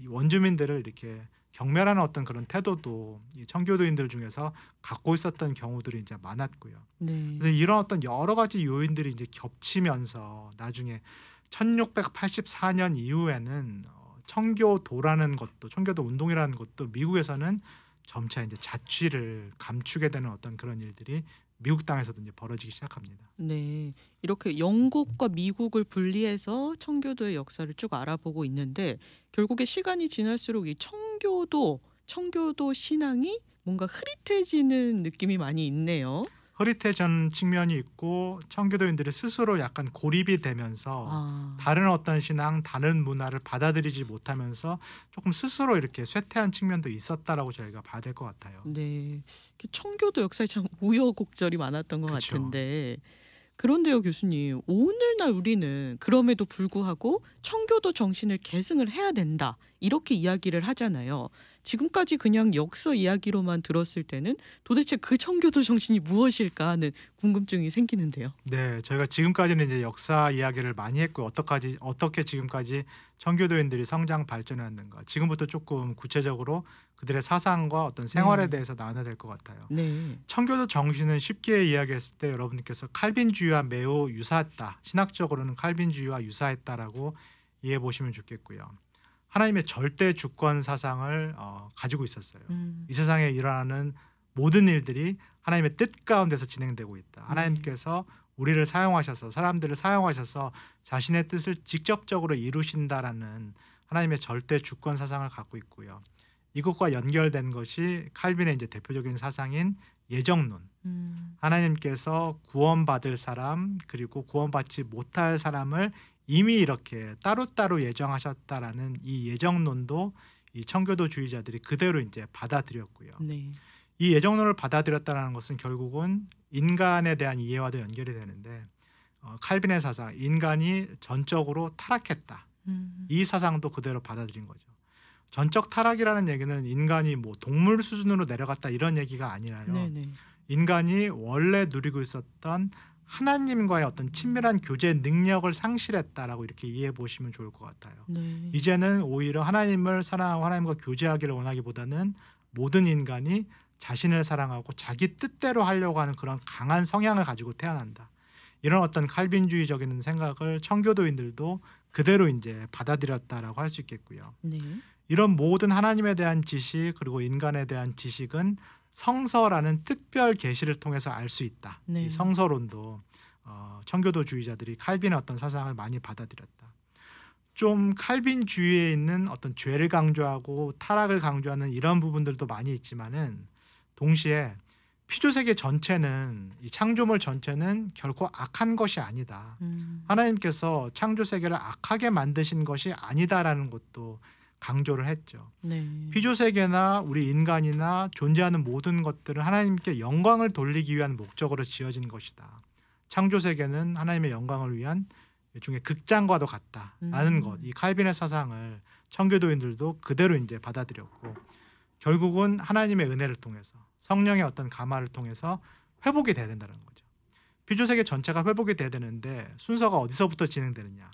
이 원주민들을 이렇게 경멸하는 어떤 그런 태도도 이 청교도인들 중에서 갖고 있었던 경우들이 이제 많았고요. 그래서 이런 어떤 여러 가지 요인들이 이제 겹치면서 나중에 1684년 이후에는 청교도라는 것도 청교도 운동이라는 것도 미국에서는 점차 이제 자취를 감추게 되는 어떤 그런 일들이 미국 땅에서도 이제 벌어지기 시작합니다. 네. 이렇게 영국과 미국을 분리해서 청교도의 역사를 쭉 알아보고 있는데 결국에 시간이 지날수록 이 청교도 신앙이 뭔가 흐릿해지는 느낌이 많이 있네요. 흐릿해지는 측면이 있고 청교도인들이 스스로 약간 고립이 되면서 다른 어떤 신앙, 다른 문화를 받아들이지 못하면서 조금 스스로 이렇게 쇠퇴한 측면도 있었다라고 저희가 봐야 될 것 같아요. 네. 청교도 역사에 참 우여곡절이 많았던 것 그쵸. 같은데 그런데요, 교수님. 오늘날 우리는 그럼에도 불구하고 청교도 정신을 계승을 해야 된다. 이렇게 이야기를 하잖아요. 지금까지 그냥 역사 이야기로만 들었을 때는 도대체 그 청교도 정신이 무엇일까 하는 궁금증이 생기는데요. 네, 저희가 지금까지는 이제 역사 이야기를 많이 했고 어떻게 지금까지 청교도인들이 성장 발전했는가. 지금부터 조금 구체적으로 그들의 사상과 어떤 생활에 대해서 나눠야 될 것 같아요. 네. 청교도 정신은 쉽게 이야기했을 때 여러분들께서 칼빈주의와 매우 유사했다. 신학적으로는 칼빈주의와 유사했다라고 이해해 보시면 좋겠고요. 하나님의 절대 주권 사상을 가지고 있었어요. 이 세상에 일어나는 모든 일들이 하나님의 뜻 가운데서 진행되고 있다. 하나님께서 우리를 사용하셔서 사람들을 사용하셔서 자신의 뜻을 직접적으로 이루신다라는 하나님의 절대 주권 사상을 갖고 있고요. 이것과 연결된 것이 칼빈의 이제 대표적인 사상인 예정론. 하나님께서 구원받을 사람 그리고 구원받지 못할 사람을 이미 이렇게 따로따로 예정하셨다라는 이 예정론도 이 청교도주의자들이 그대로 이제 받아들였고요. 네. 이 예정론을 받아들였다는 것은 결국은 인간에 대한 이해와도 연결이 되는데 칼빈의 사상, 인간이 전적으로 타락했다. 이 사상도 그대로 받아들인 거죠. 전적 타락이라는 얘기는 인간이 뭐 동물 수준으로 내려갔다 이런 얘기가 아니라요. 네네. 인간이 원래 누리고 있었던 하나님과의 어떤 친밀한 교제 능력을 상실했다라고 이렇게 이해해 보시면 좋을 것 같아요. 네. 이제는 오히려 하나님을 사랑하고 하나님과 교제하기를 원하기보다는 모든 인간이 자신을 사랑하고 자기 뜻대로 하려고 하는 그런 강한 성향을 가지고 태어난다. 이런 어떤 칼빈주의적인 생각을 청교도인들도 그대로 이제 받아들였다라고 할 수 있겠고요. 네. 이런 모든 하나님에 대한 지식 그리고 인간에 대한 지식은 성서라는 특별 계시를 통해서 알 수 있다. 네. 이 성서론도 청교도주의자들이 칼빈의 어떤 사상을 많이 받아들였다. 좀 칼빈주의에 있는 어떤 죄를 강조하고 타락을 강조하는 이런 부분들도 많이 있지만은 동시에 피조세계 전체는 이 창조물 전체는 결코 악한 것이 아니다. 하나님께서 창조세계를 악하게 만드신 것이 아니다라는 것도 강조를 했죠. 네. 피조세계나 우리 인간이나 존재하는 모든 것들은 하나님께 영광을 돌리기 위한 목적으로 지어진 것이다. 창조세계는 하나님의 영광을 위한 일종의 극장과도 같다라는 것. 이 칼빈의 사상을 청교도인들도 그대로 이제 받아들였고 결국은 하나님의 은혜를 통해서 성령의 어떤 감화를 통해서 회복이 돼야 된다는 거죠. 피조세계 전체가 회복이 돼야 되는데 순서가 어디서부터 진행되느냐.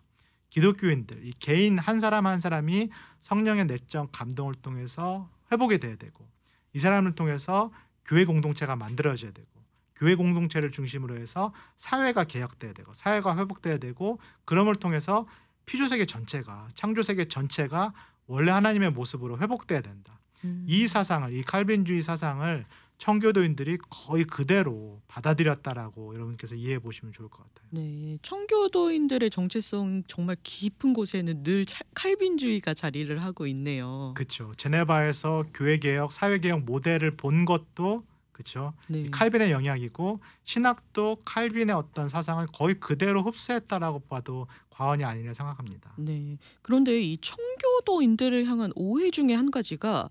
기독교인들, 이 개인 한 사람 한 사람이 성령의 내적 감동을 통해서 회복이 돼야 되고 이 사람을 통해서 교회 공동체가 만들어져야 되고 교회 공동체를 중심으로 해서 사회가 개혁돼야 되고 사회가 회복돼야 되고 그럼을 통해서 피조세계 전체가 창조세계 전체가 원래 하나님의 모습으로 회복돼야 된다. 이 사상을 이 칼빈주의 사상을 청교도인들이 거의 그대로 받아들였다라고 여러분께서 이해해 보시면 좋을 것 같아요. 네, 청교도인들의 정체성 정말 깊은 곳에는 늘 칼빈주의가 자리를 하고 있네요. 그렇죠. 제네바에서 교회 개혁, 사회 개혁 모델을 본 것도 그렇죠. 네. 칼빈의 영향이고 신학도 칼빈의 어떤 사상을 거의 그대로 흡수했다라고 봐도 과언이 아니라 생각합니다. 네. 그런데 이 청교도인들을 향한 오해 중에 한 가지가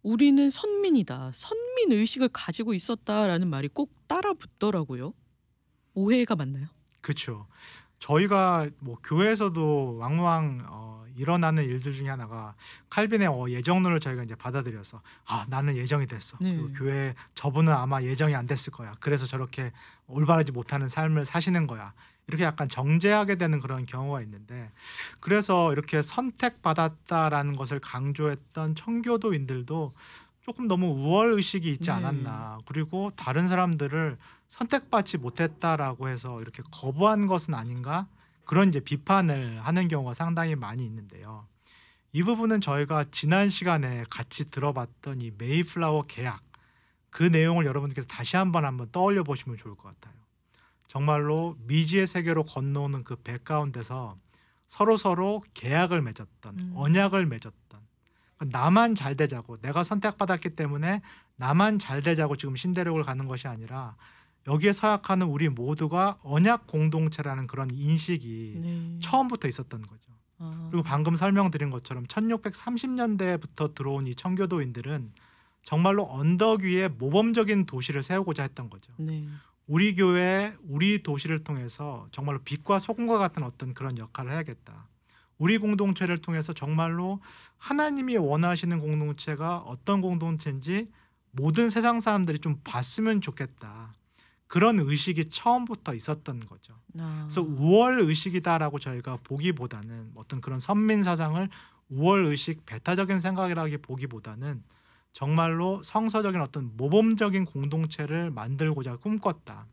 우리는 선민이다. 선민 의식을 가지고 있었다라는 말이 꼭 따라 붙더라고요. 오해가 맞나요? 그렇죠. 저희가 뭐 교회에서도 왕왕 일어나는 일들 중에 하나가 칼빈의 예정론을 저희가 이제 받아들여서 나는 예정이 됐어. 네. 그리고 교회 저분은 아마 예정이 안 됐을 거야. 그래서 저렇게 올바르지 못하는 삶을 사시는 거야. 이렇게 약간 정죄하게 되는 그런 경우가 있는데 그래서 이렇게 선택받았다라는 것을 강조했던 청교도인들도 조금 너무 우월 의식이 있지 네. 않았나. 그리고 다른 사람들을 선택받지 못했다라고 해서 이렇게 거부한 것은 아닌가? 그런 이제 비판을 하는 경우가 상당히 많이 있는데요. 이 부분은 저희가 지난 시간에 같이 들어봤던 이 메이플라워 계약 그 내용을 여러분께서 다시 한번 떠올려 보시면 좋을 것 같아요. 정말로 미지의 세계로 건너오는 그 배 가운데서 서로 계약을 맺었던 언약을 맺었던 나만 잘 되자고 내가 선택받았기 때문에 나만 잘 되자고 지금 신대륙을 가는 것이 아니라 여기에 서약하는 우리 모두가 언약 공동체라는 그런 인식이 네. 처음부터 있었던 거죠. 그리고 방금 설명드린 것처럼 1630년대부터 들어온 이 청교도인들은 정말로 언덕 위에 모범적인 도시를 세우고자 했던 거죠. 네. 우리 교회, 우리 도시를 통해서 정말로 빛과 소금과 같은 어떤 그런 역할을 해야겠다. 우리 공동체를 통해서 정말로 하나님이 원하시는 공동체가 어떤 공동체인지 모든 세상 사람들이 좀 봤으면 좋겠다. 그런 의식이 처음부터 있었던 거죠. 그래서 우월 의식이다라고 저희가 보기보다는 어떤 그런 선민 사상을 우월 의식, 배타적인 생각이라고 보기보다는 정말로 성서적인 어떤 모범적인 공동체를 만들고자 꿈꿨다.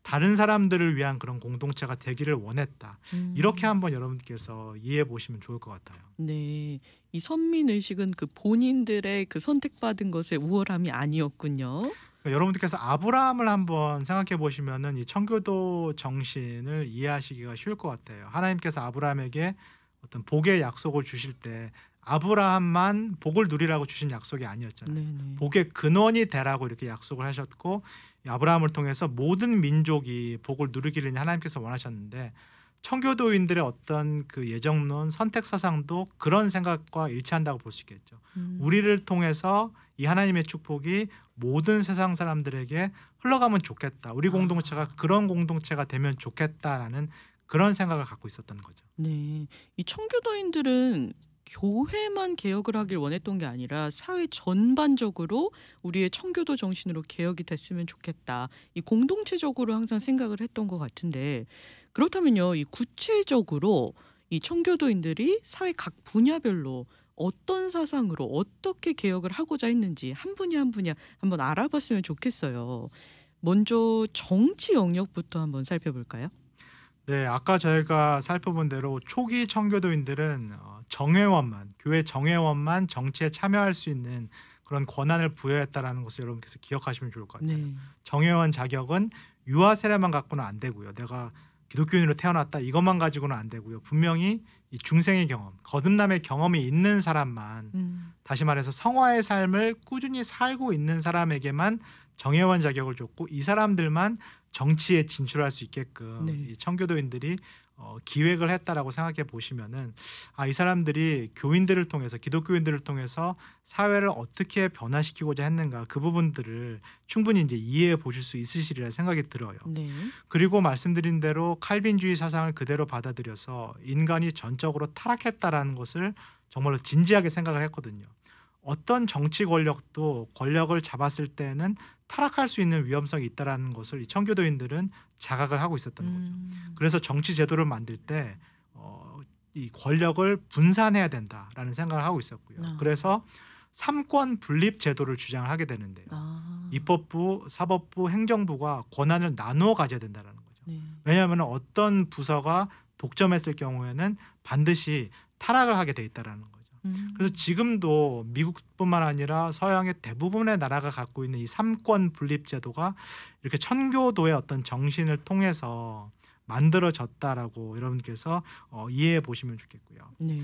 다른 사람들을 위한 그런 공동체가 되기를 원했다. 이렇게 한번 여러분께서 이해해 보시면 좋을 것 같아요. 네. 이 선민 의식은 그 본인들의 그 선택받은 것의 우월함이 아니었군요. 그러니까 여러분들께서 아브라함을 한번 생각해 보시면은 이 청교도 정신을 이해하시기가 쉬울 것 같아요. 하나님께서 아브라함에게 어떤 복의 약속을 주실 때 아브라함만 복을 누리라고 주신 약속이 아니었잖아요. 네네. 복의 근원이 되라고 이렇게 약속을 하셨고 이 아브라함을 통해서 모든 민족이 복을 누리기를 하나님께서 원하셨는데 청교도인들의 어떤 그 예정론 선택 사상도 그런 생각과 일치한다고 볼 수 있겠죠. 우리를 통해서 이 하나님의 축복이 모든 세상 사람들에게 흘러가면 좋겠다. 우리 공동체가 그런 공동체가 되면 좋겠다라는 그런 생각을 갖고 있었던 거죠. 네. 이 청교도인들은 교회만 개혁을 하길 원했던 게 아니라 사회 전반적으로 우리의 청교도 정신으로 개혁이 됐으면 좋겠다. 이 공동체적으로 항상 생각을 했던 것 같은데 그렇다면요, 이 구체적으로 이 청교도인들이 사회 각 분야별로 어떤 사상으로 어떻게 개혁을 하고자 했는지 한 분야 한 분야 한번 알아봤으면 좋겠어요. 먼저 정치 영역부터 한번 살펴볼까요? 네, 아까 저희가 살펴본 대로 초기 청교도인들은 정회원만, 교회 정회원만 정치에 참여할 수 있는 그런 권한을 부여했다라는 것을 여러분께서 기억하시면 좋을 것 같아요. 네. 정회원 자격은 유아 세례만 갖고는 안 되고요. 내가 기독교인으로 태어났다 이것만 가지고는 안 되고요. 분명히 이 중생의 경험, 거듭남의 경험이 있는 사람만, 다시 말해서 성화의 삶을 꾸준히 살고 있는 사람에게만 정회원 자격을 줬고, 이 사람들만 정치에 진출할 수 있게끔 네. 이 청교도인들이 기획을 했다라고 생각해 보시면은, 이 사람들이 교인들을 통해서, 기독교인들을 통해서 사회를 어떻게 변화시키고자 했는가, 그 부분들을 충분히 이제 이해해 보실 수 있으시리라 생각이 들어요. 네. 그리고 말씀드린 대로 칼빈주의 사상을 그대로 받아들여서 인간이 전적으로 타락했다라는 것을 정말로 진지하게 생각을 했거든요. 어떤 정치 권력도 권력을 잡았을 때는 타락할 수 있는 위험성이 있다라는 것을 이 청교도인들은 자각을 하고 있었던 거죠. 그래서 정치 제도를 만들 때 이 권력을 분산해야 된다라는 생각을 하고 있었고요. 아. 그래서 삼권 분립 제도를 주장을 하게 되는데요. 입법부, 사법부, 행정부가 권한을 나누어 가져야 된다는 거죠. 네. 왜냐하면 어떤 부서가 독점했을 경우에는 반드시 타락을 하게 돼 있다라는 거죠. 그래서 지금도 미국뿐만 아니라 서양의 대부분의 나라가 갖고 있는 이 삼권 분립 제도가 이렇게 천교도의 어떤 정신을 통해서 만들어졌다라고 여러분께서 이해해 보시면 좋겠고요. 네.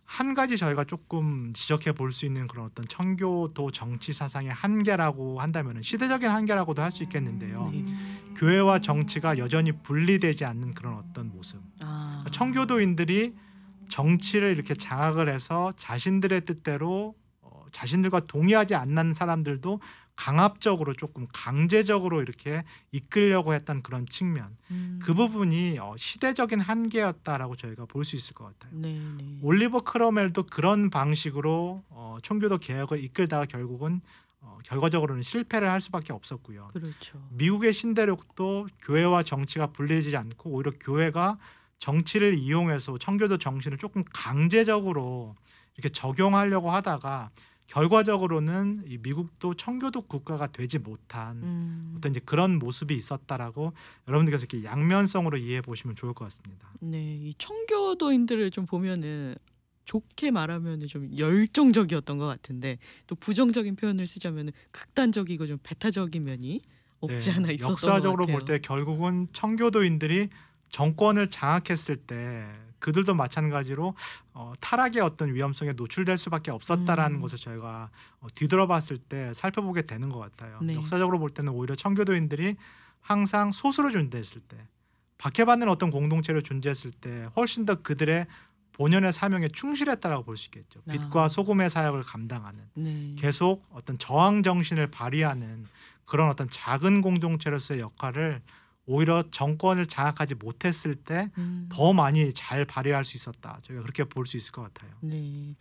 한 가지 저희가 조금 지적해 볼 수 있는 그런 어떤 청교도 정치 사상의 한계라고 한다면 시대적인 한계라고도 할 수 있겠는데요. 네. 교회와 정치가 여전히 분리되지 않는 그런 어떤 모습. 청교도인들이 정치를 이렇게 장악을 해서 자신들의 뜻대로 자신들과 동의하지 않는 사람들도 강압적으로, 조금 강제적으로 이렇게 이끌려고 했던 그런 측면, 그 부분이 시대적인 한계였다라고 저희가 볼 수 있을 것 같아요. 네. 네. 올리버 크로멜도 그런 방식으로 청교도 개혁을 이끌다가 결국은 결과적으로는 실패를 할 수밖에 없었고요. 그렇죠. 미국의 신대륙도 교회와 정치가 분리되지 않고 오히려 교회가 정치를 이용해서 청교도 정신을 조금 강제적으로 이렇게 적용하려고 하다가 결과적으로는 이 미국도 청교도 국가가 되지 못한 어떤 이제 그런 모습이 있었다라고 여러분들께서 이렇게 양면성으로 이해해 보시면 좋을 것 같습니다. 네. 이 청교도인들을 좀 보면은 좋게 말하면은 좀 열정적이었던 것 같은데, 또 부정적인 표현을 쓰자면은 극단적이고 좀 배타적인 면이 없지 않아 있었던 것 역사적으로 같아요. 볼 때 결국은 청교도인들이 정권을 장악했을 때 그들도 마찬가지로 타락의 어떤 위험성에 노출될 수밖에 없었다라는 것을 저희가 뒤돌아봤을 때 살펴보게 되는 것 같아요. 네. 역사적으로 볼 때는 오히려 청교도인들이 항상 소수로 존재했을 때, 박해받는 어떤 공동체로 존재했을 때 훨씬 더 그들의 본연의 사명에 충실했다라고 볼 수 있겠죠. 빛과 소금의 사역을 감당하는, 네. 계속 어떤 저항 정신을 발휘하는 그런 어떤 작은 공동체로서의 역할을 오히려 정권을 장악하지 못했을 때 더 많이 잘 발휘할 수 있었다. 저희가 그렇게 볼 수 있을 것 같아요. 네.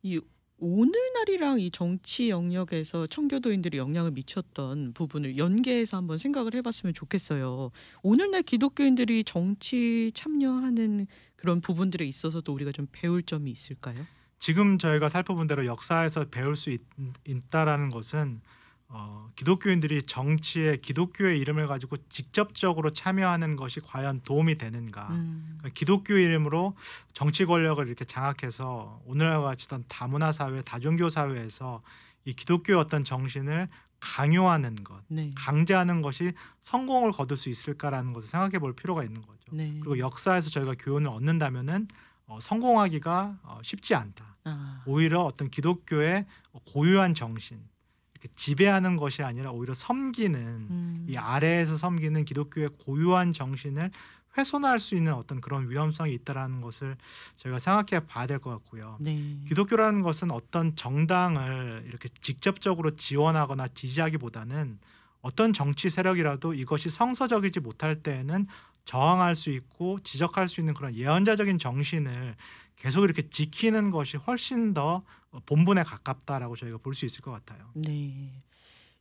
이 오늘날이랑 이 정치 영역에서 청교도인들이 영향을 미쳤던 부분을 연계해서 한번 생각을 해봤으면 좋겠어요. 오늘날 기독교인들이 정치 참여하는 그런 부분들에 있어서도 우리가 좀 배울 점이 있을까요? 지금 저희가 살펴본 대로 역사에서 배울 수 있다라는 것은 기독교인들이 정치에 기독교의 이름을 가지고 직접적으로 참여하는 것이 과연 도움이 되는가. 그러니까 기독교 이름으로 정치 권력을 이렇게 장악해서 오늘날과 같이 어떤 다문화 사회, 다종교 사회에서 이 기독교의 어떤 정신을 강요하는 것, 네. 강제하는 것이 성공을 거둘 수 있을까라는 것을 생각해 볼 필요가 있는 거죠. 네. 그리고 역사에서 저희가 교훈을 얻는다면은 성공하기가 쉽지 않다. 오히려 어떤 기독교의 고유한 정신, 이렇게 지배하는 것이 아니라 오히려 섬기는, 이 아래에서 섬기는 기독교의 고유한 정신을 훼손할 수 있는 어떤 그런 위험성이 있다라는 것을 저희가 생각해 봐야 될 것 같고요. 네. 기독교라는 것은 어떤 정당을 이렇게 직접적으로 지원하거나 지지하기보다는 어떤 정치 세력이라도 이것이 성서적이지 못할 때에는 저항할 수 있고 지적할 수 있는 그런 예언자적인 정신을 계속 이렇게 지키는 것이 훨씬 더 본분에 가깝다라고 저희가 볼 수 있을 것 같아요. 네.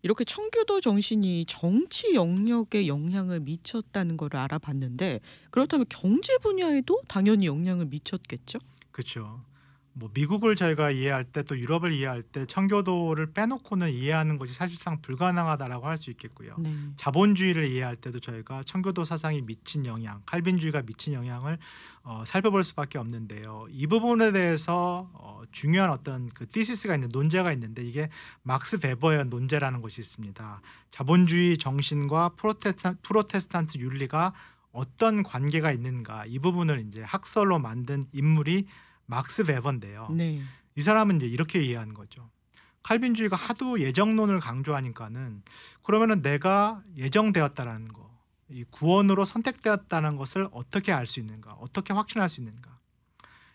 이렇게 청교도 정신이 정치 영역에 영향을 미쳤다는 걸 알아봤는데, 그렇다면 경제 분야에도 당연히 영향을 미쳤겠죠? 그렇죠. 뭐 미국을 저희가 이해할 때 또 유럽을 이해할 때 청교도를 빼놓고는 이해하는 것이 사실상 불가능하다라고 할 수 있겠고요. 네. 자본주의를 이해할 때도 저희가 청교도 사상이 미친 영향, 칼빈주의가 미친 영향을 살펴볼 수밖에 없는데요. 이 부분에 대해서 중요한 어떤 그 티시스가 있는 논제가 있는데 이게 막스 베버의 논제라는 것이 있습니다. 자본주의 정신과 프로테스탄트 윤리가 어떤 관계가 있는가 이 부분을 이제 학설로 만든 인물이 막스 베버인데요. 네. 이 사람은 이제 이렇게 이해하는 거죠. 칼빈주의가 하도 예정론을 강조하니까는 그러면은 내가 예정되었다라는 거, 이 구원으로 선택되었다는 것을 어떻게 알 수 있는가, 어떻게 확신할 수 있는가.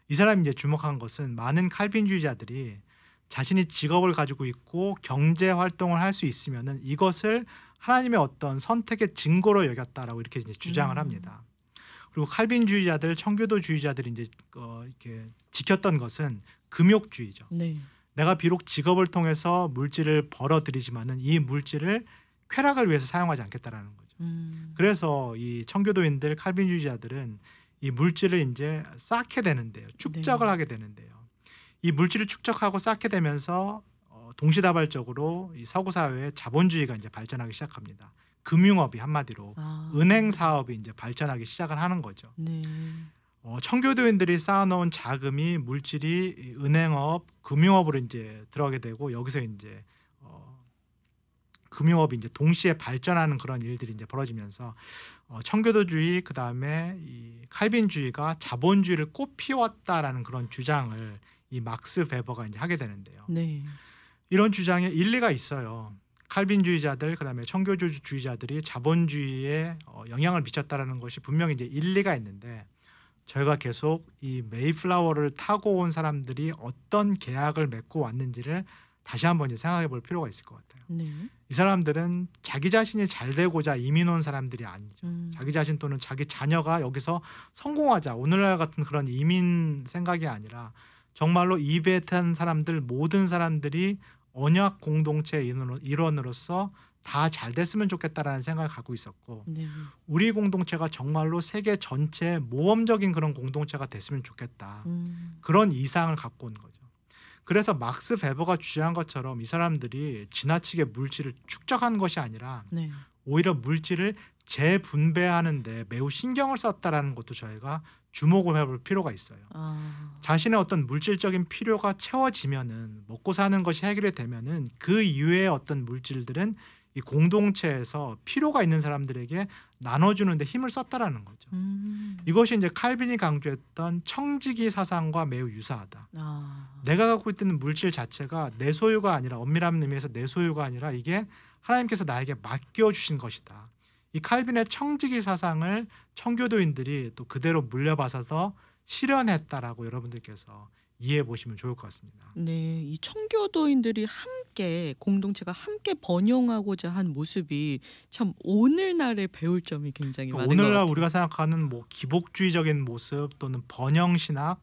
이 사람이 이제 주목한 것은 많은 칼빈주의자들이 자신이 직업을 가지고 있고 경제 활동을 할 수 있으면은 이것을 하나님의 어떤 선택의 증거로 여겼다라고 이렇게 이제 주장을 합니다. 그리고 칼빈주의자들, 청교도주의자들이 이제 이렇게 지켰던 것은 금욕주의죠. 네. 내가 비록 직업을 통해서 물질을 벌어들이지만은 이 물질을 쾌락을 위해서 사용하지 않겠다라는 거죠. 그래서 이 청교도인들, 칼빈주의자들은 이 물질을 이제 쌓게 되는데요. 축적을 네. 하게 되는데요. 이 물질을 축적하고 쌓게 되면서 동시다발적으로 이 서구 사회의 자본주의가 이제 발전하기 시작합니다. 금융업이 한마디로 아. 은행 사업이 이제 발전하기 시작을 하는 거죠. 네. 청교도인들이 쌓아놓은 자금이 물질이 이 은행업, 금융업으로 이제 들어가게 되고 여기서 이제 금융업이 이제 동시에 발전하는 그런 일들이 이제 벌어지면서 청교도주의 그 다음에 이 칼빈주의가 자본주의를 꽃피웠다라는 그런 주장을 이 막스 베버가 이제 하게 되는데요. 네. 이런 주장에 일리가 있어요. 칼빈주의자들 그다음에 청교도주의자들이 자본주의에 영향을 미쳤다라는 것이 분명히 이제 일리가 있는데 저희가 계속 이 메이플라워를 타고 온 사람들이 어떤 계약을 맺고 왔는지를 다시 한번 이제 생각해 볼 필요가 있을 것 같아요. 네. 이 사람들은 자기 자신이 잘 되고자 이민 온 사람들이 아니죠. 자기 자신 또는 자기 자녀가 여기서 성공하자 오늘날 같은 그런 이민 생각이 아니라 정말로 이베트한 사람들 모든 사람들이 언약 공동체의 일원으로서 다 잘 됐으면 좋겠다라는 생각을 갖고 있었고 네. 우리 공동체가 정말로 세계 전체의 모범적인 그런 공동체가 됐으면 좋겠다. 그런 이상을 갖고 온 거죠. 그래서 막스 베버가 주장한 것처럼 이 사람들이 지나치게 물질을 축적한 것이 아니라 네. 오히려 물질을 재분배하는 데 매우 신경을 썼다라는 것도 저희가 주목을 해볼 필요가 있어요. 아. 자신의 어떤 물질적인 필요가 채워지면은 먹고 사는 것이 해결이 되면은 그 이외의 어떤 물질들은 이 공동체에서 필요가 있는 사람들에게 나눠주는 데 힘을 썼다라는 거죠. 이것이 이제 칼빈이 강조했던 청지기 사상과 매우 유사하다. 아. 내가 갖고 있는 물질 자체가 내 소유가 아니라 엄밀한 의미에서 내 소유가 아니라 이게 하나님께서 나에게 맡겨주신 것이다. 이 칼빈의 청지기 사상을 청교도인들이 또 그대로 물려받아서 실현했다라고 여러분들께서 이해해 보시면 좋을 것 같습니다. 네, 이 청교도인들이 함께 공동체가 함께 번영하고자 한 모습이 참 오늘날에 배울 점이 굉장히 많은 것 오늘날 같아요. 우리가 생각하는 뭐 기복주의적인 모습 또는 번영 신학,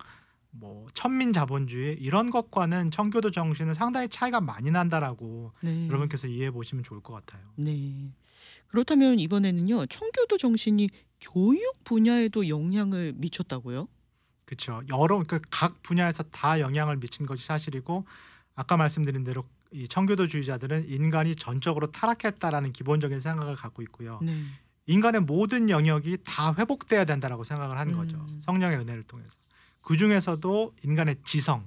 뭐 천민 자본주의 이런 것과는 청교도 정신은 상당히 차이가 많이 난다라고 네. 여러분께서 이해해 보시면 좋을 것 같아요. 네. 그렇다면 이번에는요, 청교도 정신이 교육 분야에도 영향을 미쳤다고요? 그렇죠. 그러니까 각 분야에서 다 영향을 미친 것이 사실이고 아까 말씀드린 대로 이 청교도주의자들은 인간이 전적으로 타락했다라는 기본적인 생각을 갖고 있고요. 네. 인간의 모든 영역이 다 회복돼야 된다라고 생각을 하는 거죠. 성령의 은혜를 통해서. 그 중에서도 인간의 지성,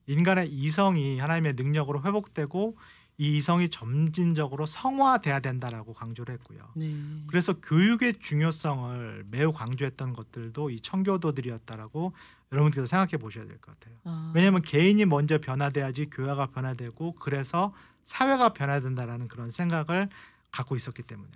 인간의 이성이 하나님의 능력으로 회복되고 이 이성이 점진적으로 성화돼야 된다라고 강조를 했고요. 네. 그래서 교육의 중요성을 매우 강조했던 것들도 이 청교도들이었다라고 여러분께서 생각해 보셔야 될 것 같아요. 아. 왜냐하면 개인이 먼저 변화돼야지 교회가 변화되고 그래서 사회가 변화된다라는 그런 생각을 갖고 있었기 때문에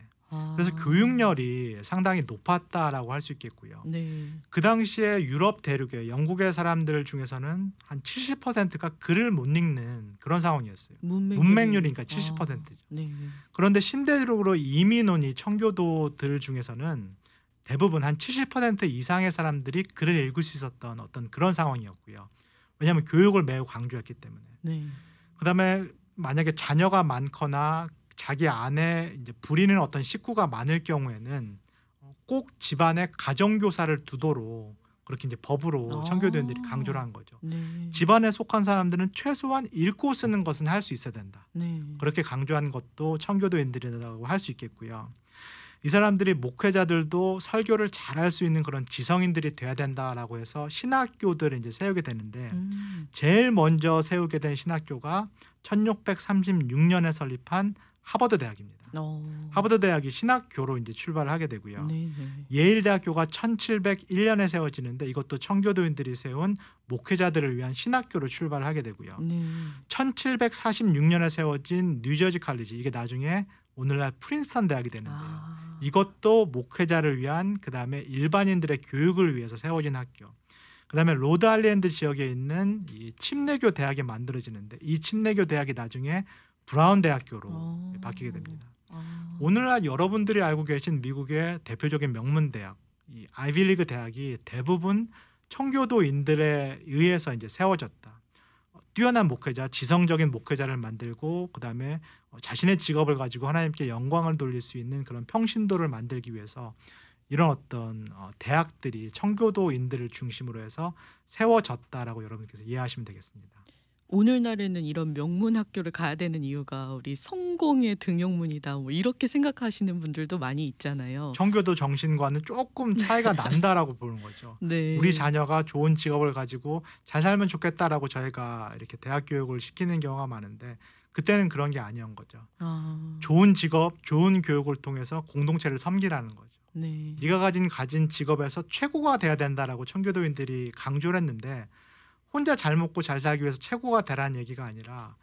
그래서 아. 교육열이 상당히 높았다라고 할 수 있겠고요. 네. 그 당시에 유럽 대륙의 영국의 사람들 중에서는 한 70%가 글을 못 읽는 그런 상황이었어요. 문맹률이니까 70%죠. 네. 그런데 신대륙으로 이민 온 이 청교도들 중에서는 대부분 한 70% 이상의 사람들이 글을 읽을 수 있었던 어떤 그런 상황이었고요. 왜냐하면 교육을 매우 강조했기 때문에. 네. 그다음에 만약에 자녀가 많거나 자기 안에 이제 부리는 어떤 식구가 많을 경우에는 꼭 집안에 가정교사를 두도록 그렇게 이제 법으로 청교도인들이 강조를 한 거죠. 네. 집안에 속한 사람들은 최소한 읽고 쓰는 것은 할 수 있어야 된다. 네. 그렇게 강조한 것도 청교도인들이라고 할 수 있겠고요. 이 사람들이 목회자들도 설교를 잘할 수 있는 그런 지성인들이 돼야 된다라고 해서 신학교들을 이제 세우게 되는데 제일 먼저 세우게 된 신학교가 1636년에 설립한 하버드 대학입니다. 하버드 대학이 신학교로 이제 출발을 하게 되고요. 네. 예일 대학교가 1701년에 세워지는데 이것도 청교도인들이 세운 목회자들을 위한 신학교로 출발을 하게 되고요. 네. 1746년에 세워진 뉴저지 칼리지, 이게 나중에 오늘날 프린스턴 대학이 되는데요. 이것도 목회자를 위한, 그다음에 일반인들의 교육을 위해서 세워진 학교. 그다음에 로드 아일랜드 지역에 있는 이 침례교 대학이 만들어지는데 이 침례교 대학이 나중에 브라운 대학교로 바뀌게 됩니다. 오늘날 여러분들이 알고 계신 미국의 대표적인 명문 대학, 이 아이비리그 대학이 대부분 청교도인들에 의해서 이제 세워졌다. 뛰어난 목회자, 지성적인 목회자를 만들고 그다음에 자신의 직업을 가지고 하나님께 영광을 돌릴 수 있는 그런 평신도를 만들기 위해서 이런 어떤 대학들이 청교도인들을 중심으로 해서 세워졌다라고 여러분께서 이해하시면 되겠습니다. 오늘날에는 이런 명문 학교를 가야 되는 이유가 우리 성공의 등용문이다, 뭐 이렇게 생각하시는 분들도 많이 있잖아요. 청교도 정신과는 조금 차이가 난다라고 보는 거죠. 네. 우리 자녀가 좋은 직업을 가지고 잘 살면 좋겠다라고 저희가 이렇게 대학 교육을 시키는 경우가 많은데 그때는 그런 게 아니었던 거죠. 좋은 직업, 좋은 교육을 통해서 공동체를 섬기라는 거죠. 네. 네가 가진 직업에서 최고가 돼야 된다라고 청교도인들이 강조를 했는데 혼자 잘 먹고 잘 살기 위해서 최고가 되라는 얘기가 아니라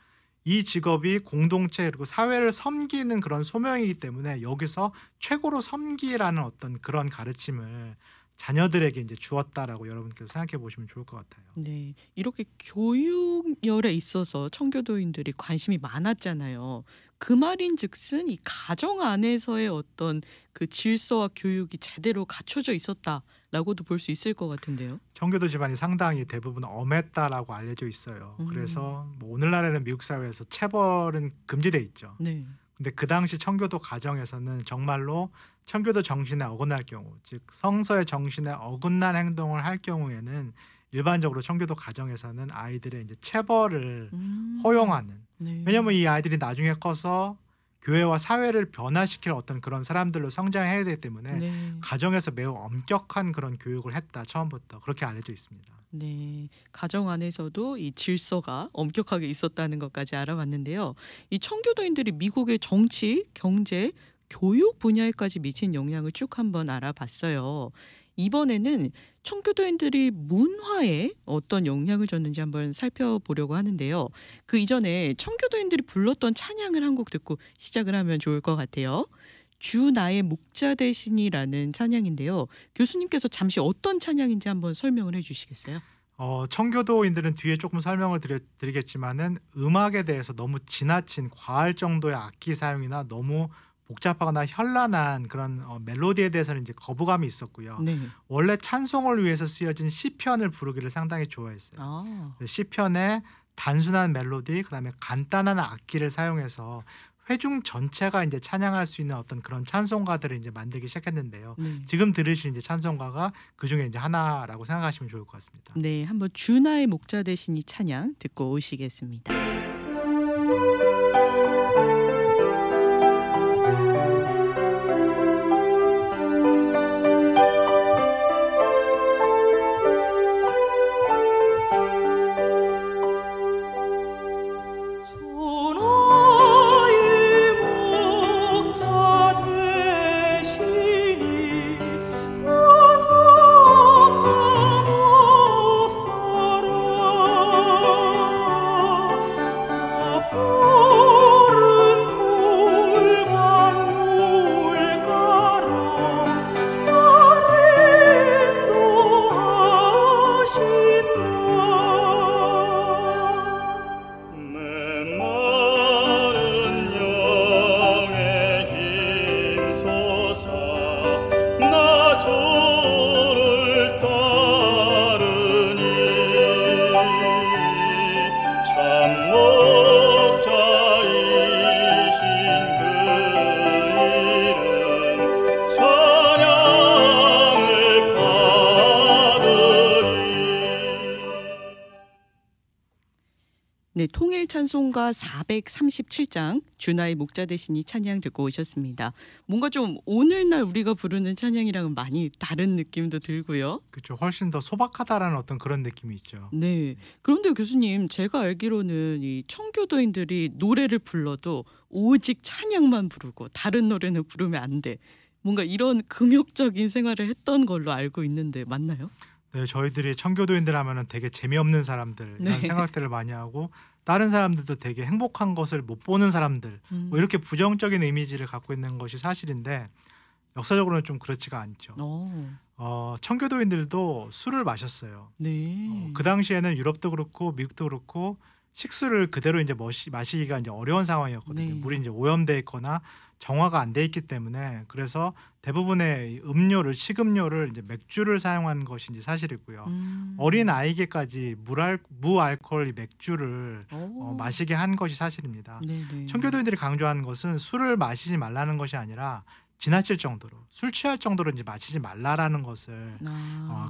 이 직업이 공동체 그리고 사회를 섬기는 그런 소명이기 때문에 여기서 최고로 섬기라는 어떤 그런 가르침을 자녀들에게 이제 주었다라고 여러분께서 생각해 보시면 좋을 것 같아요. 네. 이렇게 교육열에 있어서 청교도인들이 관심이 많았잖아요. 그 말인즉슨 이 가정 안에서의 어떤 그 질서와 교육이 제대로 갖춰져 있었다라고도 볼 수 있을 것 같은데요. 청교도 집안이 상당히 대부분 엄했다라고 알려져 있어요. 그래서 뭐 오늘날에는 미국 사회에서 체벌은 금지돼 있죠. 네. 근데 그 당시 청교도 가정에서는 정말로 청교도 정신에 어긋날 경우, 즉 성서의 정신에 어긋난 행동을 할 경우에는 일반적으로 청교도 가정에서는 아이들의 이제 체벌을 허용하는. 네. 왜냐하면 이 아이들이 나중에 커서 교회와 사회를 변화시킬 어떤 그런 사람들로 성장해야 되기 때문에 네. 가정에서 매우 엄격한 그런 교육을 했다, 처음부터 그렇게 알려져 있습니다. 네. 가정 안에서도 이 질서가 엄격하게 있었다는 것까지 알아봤는데요. 이 청교도인들이 미국의 정치, 경제, 교육 분야에까지 미친 영향을 쭉 한번 알아봤어요. 이번에는 청교도인들이 문화에 어떤 영향을 줬는지 한번 살펴보려고 하는데요. 그 이전에 청교도인들이 불렀던 찬양을 한 곡 듣고 시작을 하면 좋을 것 같아요. 주 나의 목자 되시니라는 찬양인데요. 교수님께서 잠시 어떤 찬양인지 한번 설명을 해주시겠어요? 청교도인들은 뒤에 조금 설명을 드리겠지만은 음악에 대해서 너무 지나친 과할 정도의 악기 사용이나 너무 복잡하거나 현란한 그런 멜로디에 대해서는 이제 거부감이 있었고요. 네. 원래 찬송을 위해서 쓰여진 시편을 부르기를 상당히 좋아했어요. 시편에 단순한 멜로디, 그다음에 간단한 악기를 사용해서 회중 전체가 이제 찬양할 수 있는 어떤 그런 찬송가들을 이제 만들기 시작했는데요. 네. 지금 들으신 이제 찬송가가 그 중에 이제 하나라고 생각하시면 좋을 것 같습니다. 네, 한번 주 나의 목자 되시니 찬양 듣고 오시겠습니다. 오 네, 통일 찬송가 437장 주나의 목자 되시니 찬양 듣고 오셨습니다. 뭔가 좀 오늘날 우리가 부르는 찬양이랑은 많이 다른 느낌도 들고요. 그렇죠. 훨씬 더 소박하다라는 어떤 그런 느낌이 있죠. 네. 그런데 교수님, 제가 알기로는 이 청교도인들이 노래를 불러도 오직 찬양만 부르고 다른 노래는 부르면 안 돼. 뭔가 이런 금욕적인 생활을 했던 걸로 알고 있는데 맞나요? 네, 저희들이 청교도인들 하면은 되게 재미없는 사람들 이런 네. 생각들을 많이 하고 다른 사람들도 되게 행복한 것을 못 보는 사람들 음. 뭐 이렇게 부정적인 이미지를 갖고 있는 것이 사실인데 역사적으로는 좀 그렇지가 않죠. 청교도인들도 술을 마셨어요. 네. 그 당시에는 유럽도 그렇고 미국도 그렇고 식수를 그대로 이제 마시기가 이제 어려운 상황이었거든요. 네. 물이 이제 오염돼 있거나 정화가 안 돼 있기 때문에 그래서 대부분의 음료를 식음료를 이제 맥주를 사용한 것이 이제 사실이고요. 어린 아이에게까지 무알코올 맥주를 마시게 한 것이 사실입니다. 네네. 청교도인들이 강조하는 것은 술을 마시지 말라는 것이 아니라 지나칠 정도로 술 취할 정도로 이제 마시지 말라라는 것을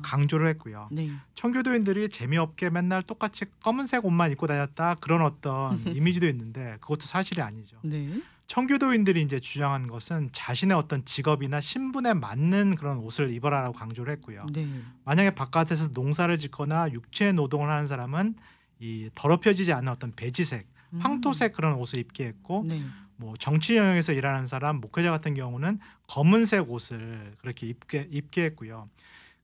강조를 했고요. 네. 청교도인들이 재미없게 맨날 똑같이 검은색 옷만 입고 다녔다 그런 어떤 이미지도 있는데 그것도 사실이 아니죠. 네. 청교도인들이 이제 주장한 것은 자신의 어떤 직업이나 신분에 맞는 그런 옷을 입어라라고 강조를 했고요. 네. 만약에 바깥에서 농사를 짓거나 육체 노동을 하는 사람은 이 더럽혀지지 않는 어떤 베지색, 황토색 그런 옷을 입게 했고 네. 뭐 정치 영역에서 일하는 사람, 목회자 같은 경우는 검은색 옷을 그렇게 입게 했고요.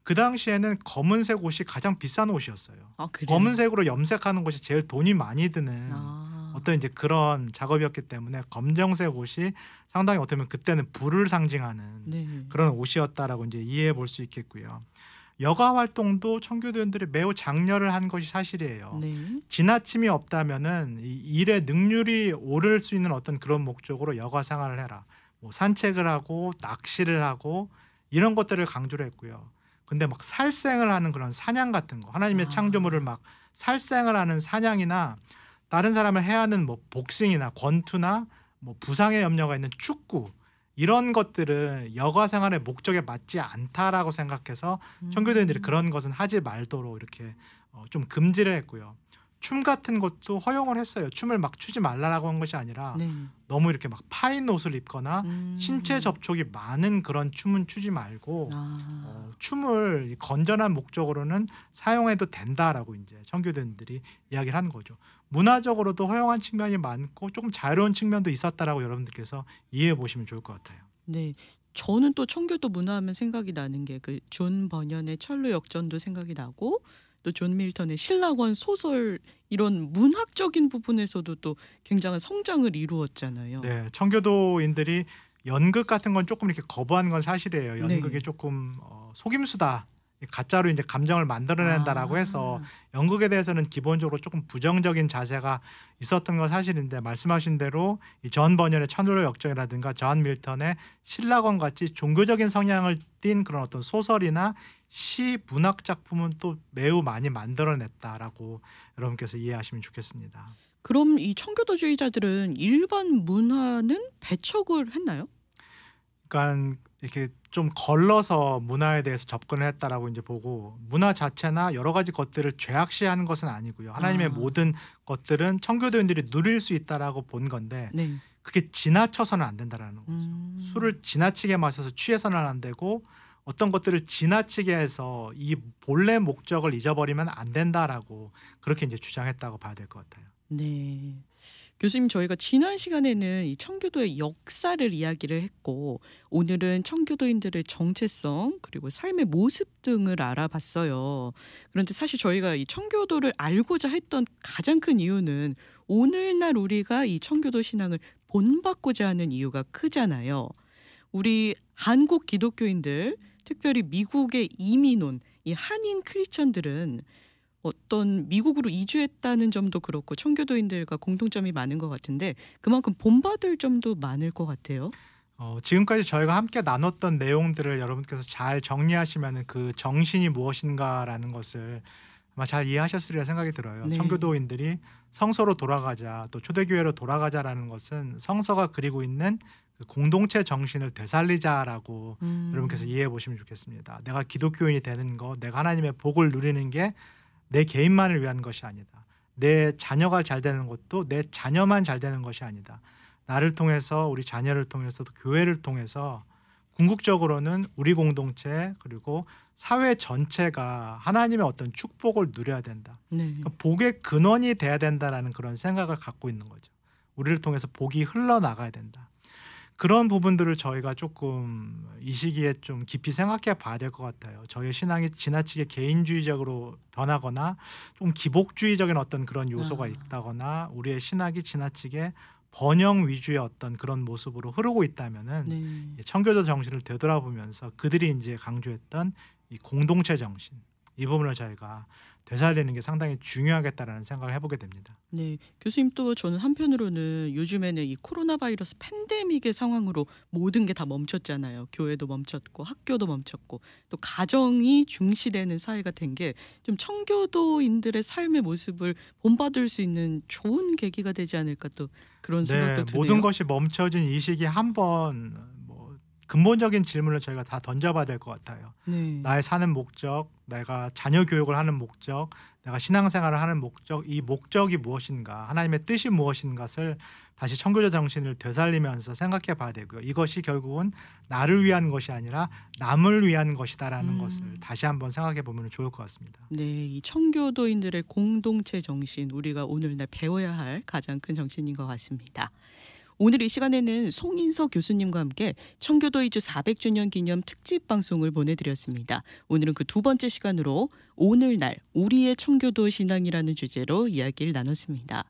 그 당시에는 검은색 옷이 가장 비싼 옷이었어요. 그래요? 검은색으로 염색하는 것이 제일 돈이 많이 드는 어떤 이제 그런 작업이었기 때문에 검정색 옷이 상당히 어떻게 보면 그때는 부를 상징하는 네. 그런 옷이었다라고 이제 이해해 볼 수 있겠고요. 여가 활동도 청교도인들이 매우 장려를 한 것이 사실이에요. 네. 지나침이 없다면은 이 일의 능률이 오를 수 있는 어떤 그런 목적으로 여가 생활을 해라. 뭐 산책을 하고 낚시를 하고 이런 것들을 강조를 했고요. 근데 막 살생을 하는 그런 사냥 같은 거, 하나님의 창조물을 막 살생을 하는 사냥이나 다른 사람을 해하는 뭐 복싱이나 권투나 뭐 부상의 염려가 있는 축구 이런 것들은 여가 생활의 목적에 맞지 않다라고 생각해서 청교도인들이 그런 것은 하지 말도록 이렇게 좀 금지를 했고요. 춤 같은 것도 허용을 했어요. 춤을 막 추지 말라라고 한 것이 아니라 네. 너무 이렇게 막 파인 옷을 입거나 신체 접촉이 많은 그런 춤은 추지 말고 춤을 건전한 목적으로는 사용해도 된다라고 이제 청교도인들이 이야기를 한 거죠. 문화적으로도 허용한 측면이 많고 조금 자유로운 측면도 있었다라고 여러분들께서 이해해 보시면 좋을 것 같아요. 네. 저는 또 청교도 문화하면 생각이 나는 게 그 존 버년의 철로 역전도 생각이 나고 또 존 밀턴의 신라권 소설 이런 문학적인 부분에서도 또 굉장한 성장을 이루었잖아요. 네, 청교도인들이 연극 같은 건 조금 이렇게 거부하는 건 사실이에요. 연극이 네. 조금 속임수다. 가짜로 이제 감정을 만들어낸다라고 해서 연극에 대해서는 기본적으로 조금 부정적인 자세가 있었던 건 사실인데 말씀하신 대로 이 존 버년의 천을로 역정이라든가 존 밀턴의 신라권 같이 종교적인 성향을 띤 그런 어떤 소설이나 시 문학 작품은 또 매우 많이 만들어냈다라고 여러분께서 이해하시면 좋겠습니다. 그럼 이 청교도주의자들은 일반 문화는 배척을 했나요? 그러니까 이렇게 좀 걸러서 문화에 대해서 접근을 했다라고 이제 보고 문화 자체나 여러 가지 것들을 죄악시하는 것은 아니고요. 하나님의 모든 것들은 청교도인들이 누릴 수 있다라고 본 건데 네. 그게 지나쳐서는 안 된다라는 거죠. 술을 지나치게 마셔서 취해서는 안 되고 어떤 것들을 지나치게 해서 이 본래 목적을 잊어버리면 안 된다라고 그렇게 이제 주장했다고 봐야 될 것 같아요. 네. 교수님, 저희가 지난 시간에는 이 청교도의 역사를 이야기를 했고 오늘은 청교도인들의 정체성 그리고 삶의 모습 등을 알아봤어요. 그런데 사실 저희가 이 청교도를 알고자 했던 가장 큰 이유는 오늘날 우리가 이 청교도 신앙을 본받고자 하는 이유가 크잖아요. 우리 한국 기독교인들, 특별히 미국에 이민 온 이 한인 크리스천들은 어떤 미국으로 이주했다는 점도 그렇고 청교도인들과 공통점이 많은 것 같은데 그만큼 본받을 점도 많을 것 같아요. 지금까지 저희가 함께 나눴던 내용들을 여러분께서 잘 정리하시면 그 정신이 무엇인가라는 것을 아마 잘 이해하셨으리라 생각이 들어요. 네. 청교도인들이 성서로 돌아가자 또 초대교회로 돌아가자라는 것은 성서가 그리고 있는 그 공동체 정신을 되살리자라고 여러분께서 이해해 보시면 좋겠습니다. 내가 기독교인이 되는 것, 내가 하나님의 복을 누리는 게 내 개인만을 위한 것이 아니다. 내 자녀가 잘 되는 것도 내 자녀만 잘 되는 것이 아니다. 나를 통해서 우리 자녀를 통해서 또 교회를 통해서 궁극적으로는 우리 공동체 그리고 사회 전체가 하나님의 어떤 축복을 누려야 된다. 네. 그러니까 복의 근원이 돼야 된다라는 그런 생각을 갖고 있는 거죠. 우리를 통해서 복이 흘러나가야 된다. 그런 부분들을 저희가 조금 이 시기에 좀 깊이 생각해 봐야 될 것 같아요. 저희의 신앙이 지나치게 개인주의적으로 변하거나 좀 기복주의적인 어떤 그런 요소가 아. 있다거나 우리의 신학이 지나치게 번영 위주의 어떤 그런 모습으로 흐르고 있다면은 네. 청교도 정신을 되돌아보면서 그들이 이제 강조했던 이 공동체 정신 이 부분을 저희가 되살리는 게 상당히 중요하겠다라는 생각을 해보게 됩니다. 네. 교수님 또 저는 한편으로는 요즘에는 이 코로나 바이러스 팬데믹의 상황으로 모든 게 다 멈췄잖아요. 교회도 멈췄고 학교도 멈췄고 또 가정이 중시되는 사회가 된 게 좀 청교도인들의 삶의 모습을 본받을 수 있는 좋은 계기가 되지 않을까 또 그런 생각도 드네요. 모든 것이 멈춰진 이 시기에 한번 뭐 근본적인 질문을 저희가 다 던져봐야 될 것 같아요. 네. 나의 사는 목적, 내가 자녀 교육을 하는 목적, 내가 신앙생활을 하는 목적, 이 목적이 무엇인가, 하나님의 뜻이 무엇인가를 다시 청교도 정신을 되살리면서 생각해 봐야 되고요. 이것이 결국은 나를 위한 것이 아니라 남을 위한 것이다라는 것을 다시 한번 생각해 보면 좋을 것 같습니다. 네, 이 청교도인들의 공동체 정신 우리가 오늘날 배워야 할 가장 큰 정신인 것 같습니다. 오늘 이 시간에는 송인서 교수님과 함께 청교도 이주 400주년 기념 특집 방송을 보내드렸습니다. 오늘은 그 두 번째 시간으로 오늘날 우리의 청교도 신앙이라는 주제로 이야기를 나눴습니다.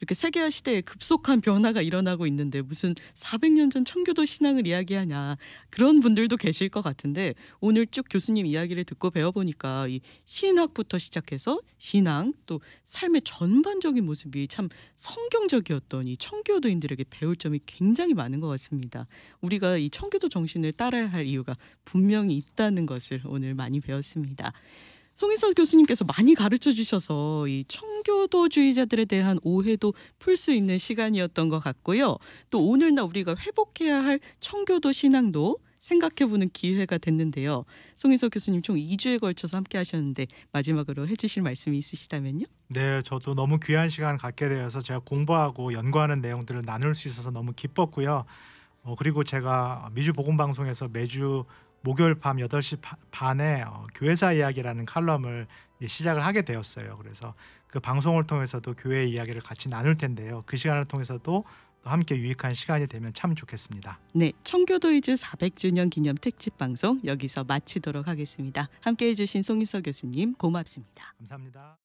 이렇게 세계화 시대에 급속한 변화가 일어나고 있는데 무슨 400년 전 청교도 신앙을 이야기하냐 그런 분들도 계실 것 같은데 오늘 쭉 교수님 이야기를 듣고 배워보니까 이 신학부터 시작해서 신앙 또 삶의 전반적인 모습이 참 성경적이었던 이 청교도인들에게 배울 점이 굉장히 많은 것 같습니다. 우리가 이 청교도 정신을 따라야 할 이유가 분명히 있다는 것을 오늘 많이 배웠습니다. 송인서 교수님께서 많이 가르쳐 주셔서 이 청교도주의자들에 대한 오해도 풀 수 있는 시간이었던 것 같고요. 또 오늘날 우리가 회복해야 할 청교도 신앙도 생각해보는 기회가 됐는데요. 송인서 교수님 총 2주에 걸쳐서 함께 하셨는데 마지막으로 해주실 말씀이 있으시다면요? 네, 저도 너무 귀한 시간 갖게 되어서 제가 공부하고 연구하는 내용들을 나눌 수 있어서 너무 기뻤고요. 그리고 제가 미주 복음 방송에서 매주 목요일 밤 8시 반에 교회사 이야기라는 칼럼을 시작을 하게 되었어요. 그래서 그 방송을 통해서도 교회 이야기를 같이 나눌 텐데요. 그 시간을 통해서도 또 함께 유익한 시간이 되면 참 좋겠습니다. 네, 청교도 이주 400주년 기념 특집 방송 여기서 마치도록 하겠습니다. 함께해 주신 송인서 교수님 고맙습니다. 감사합니다.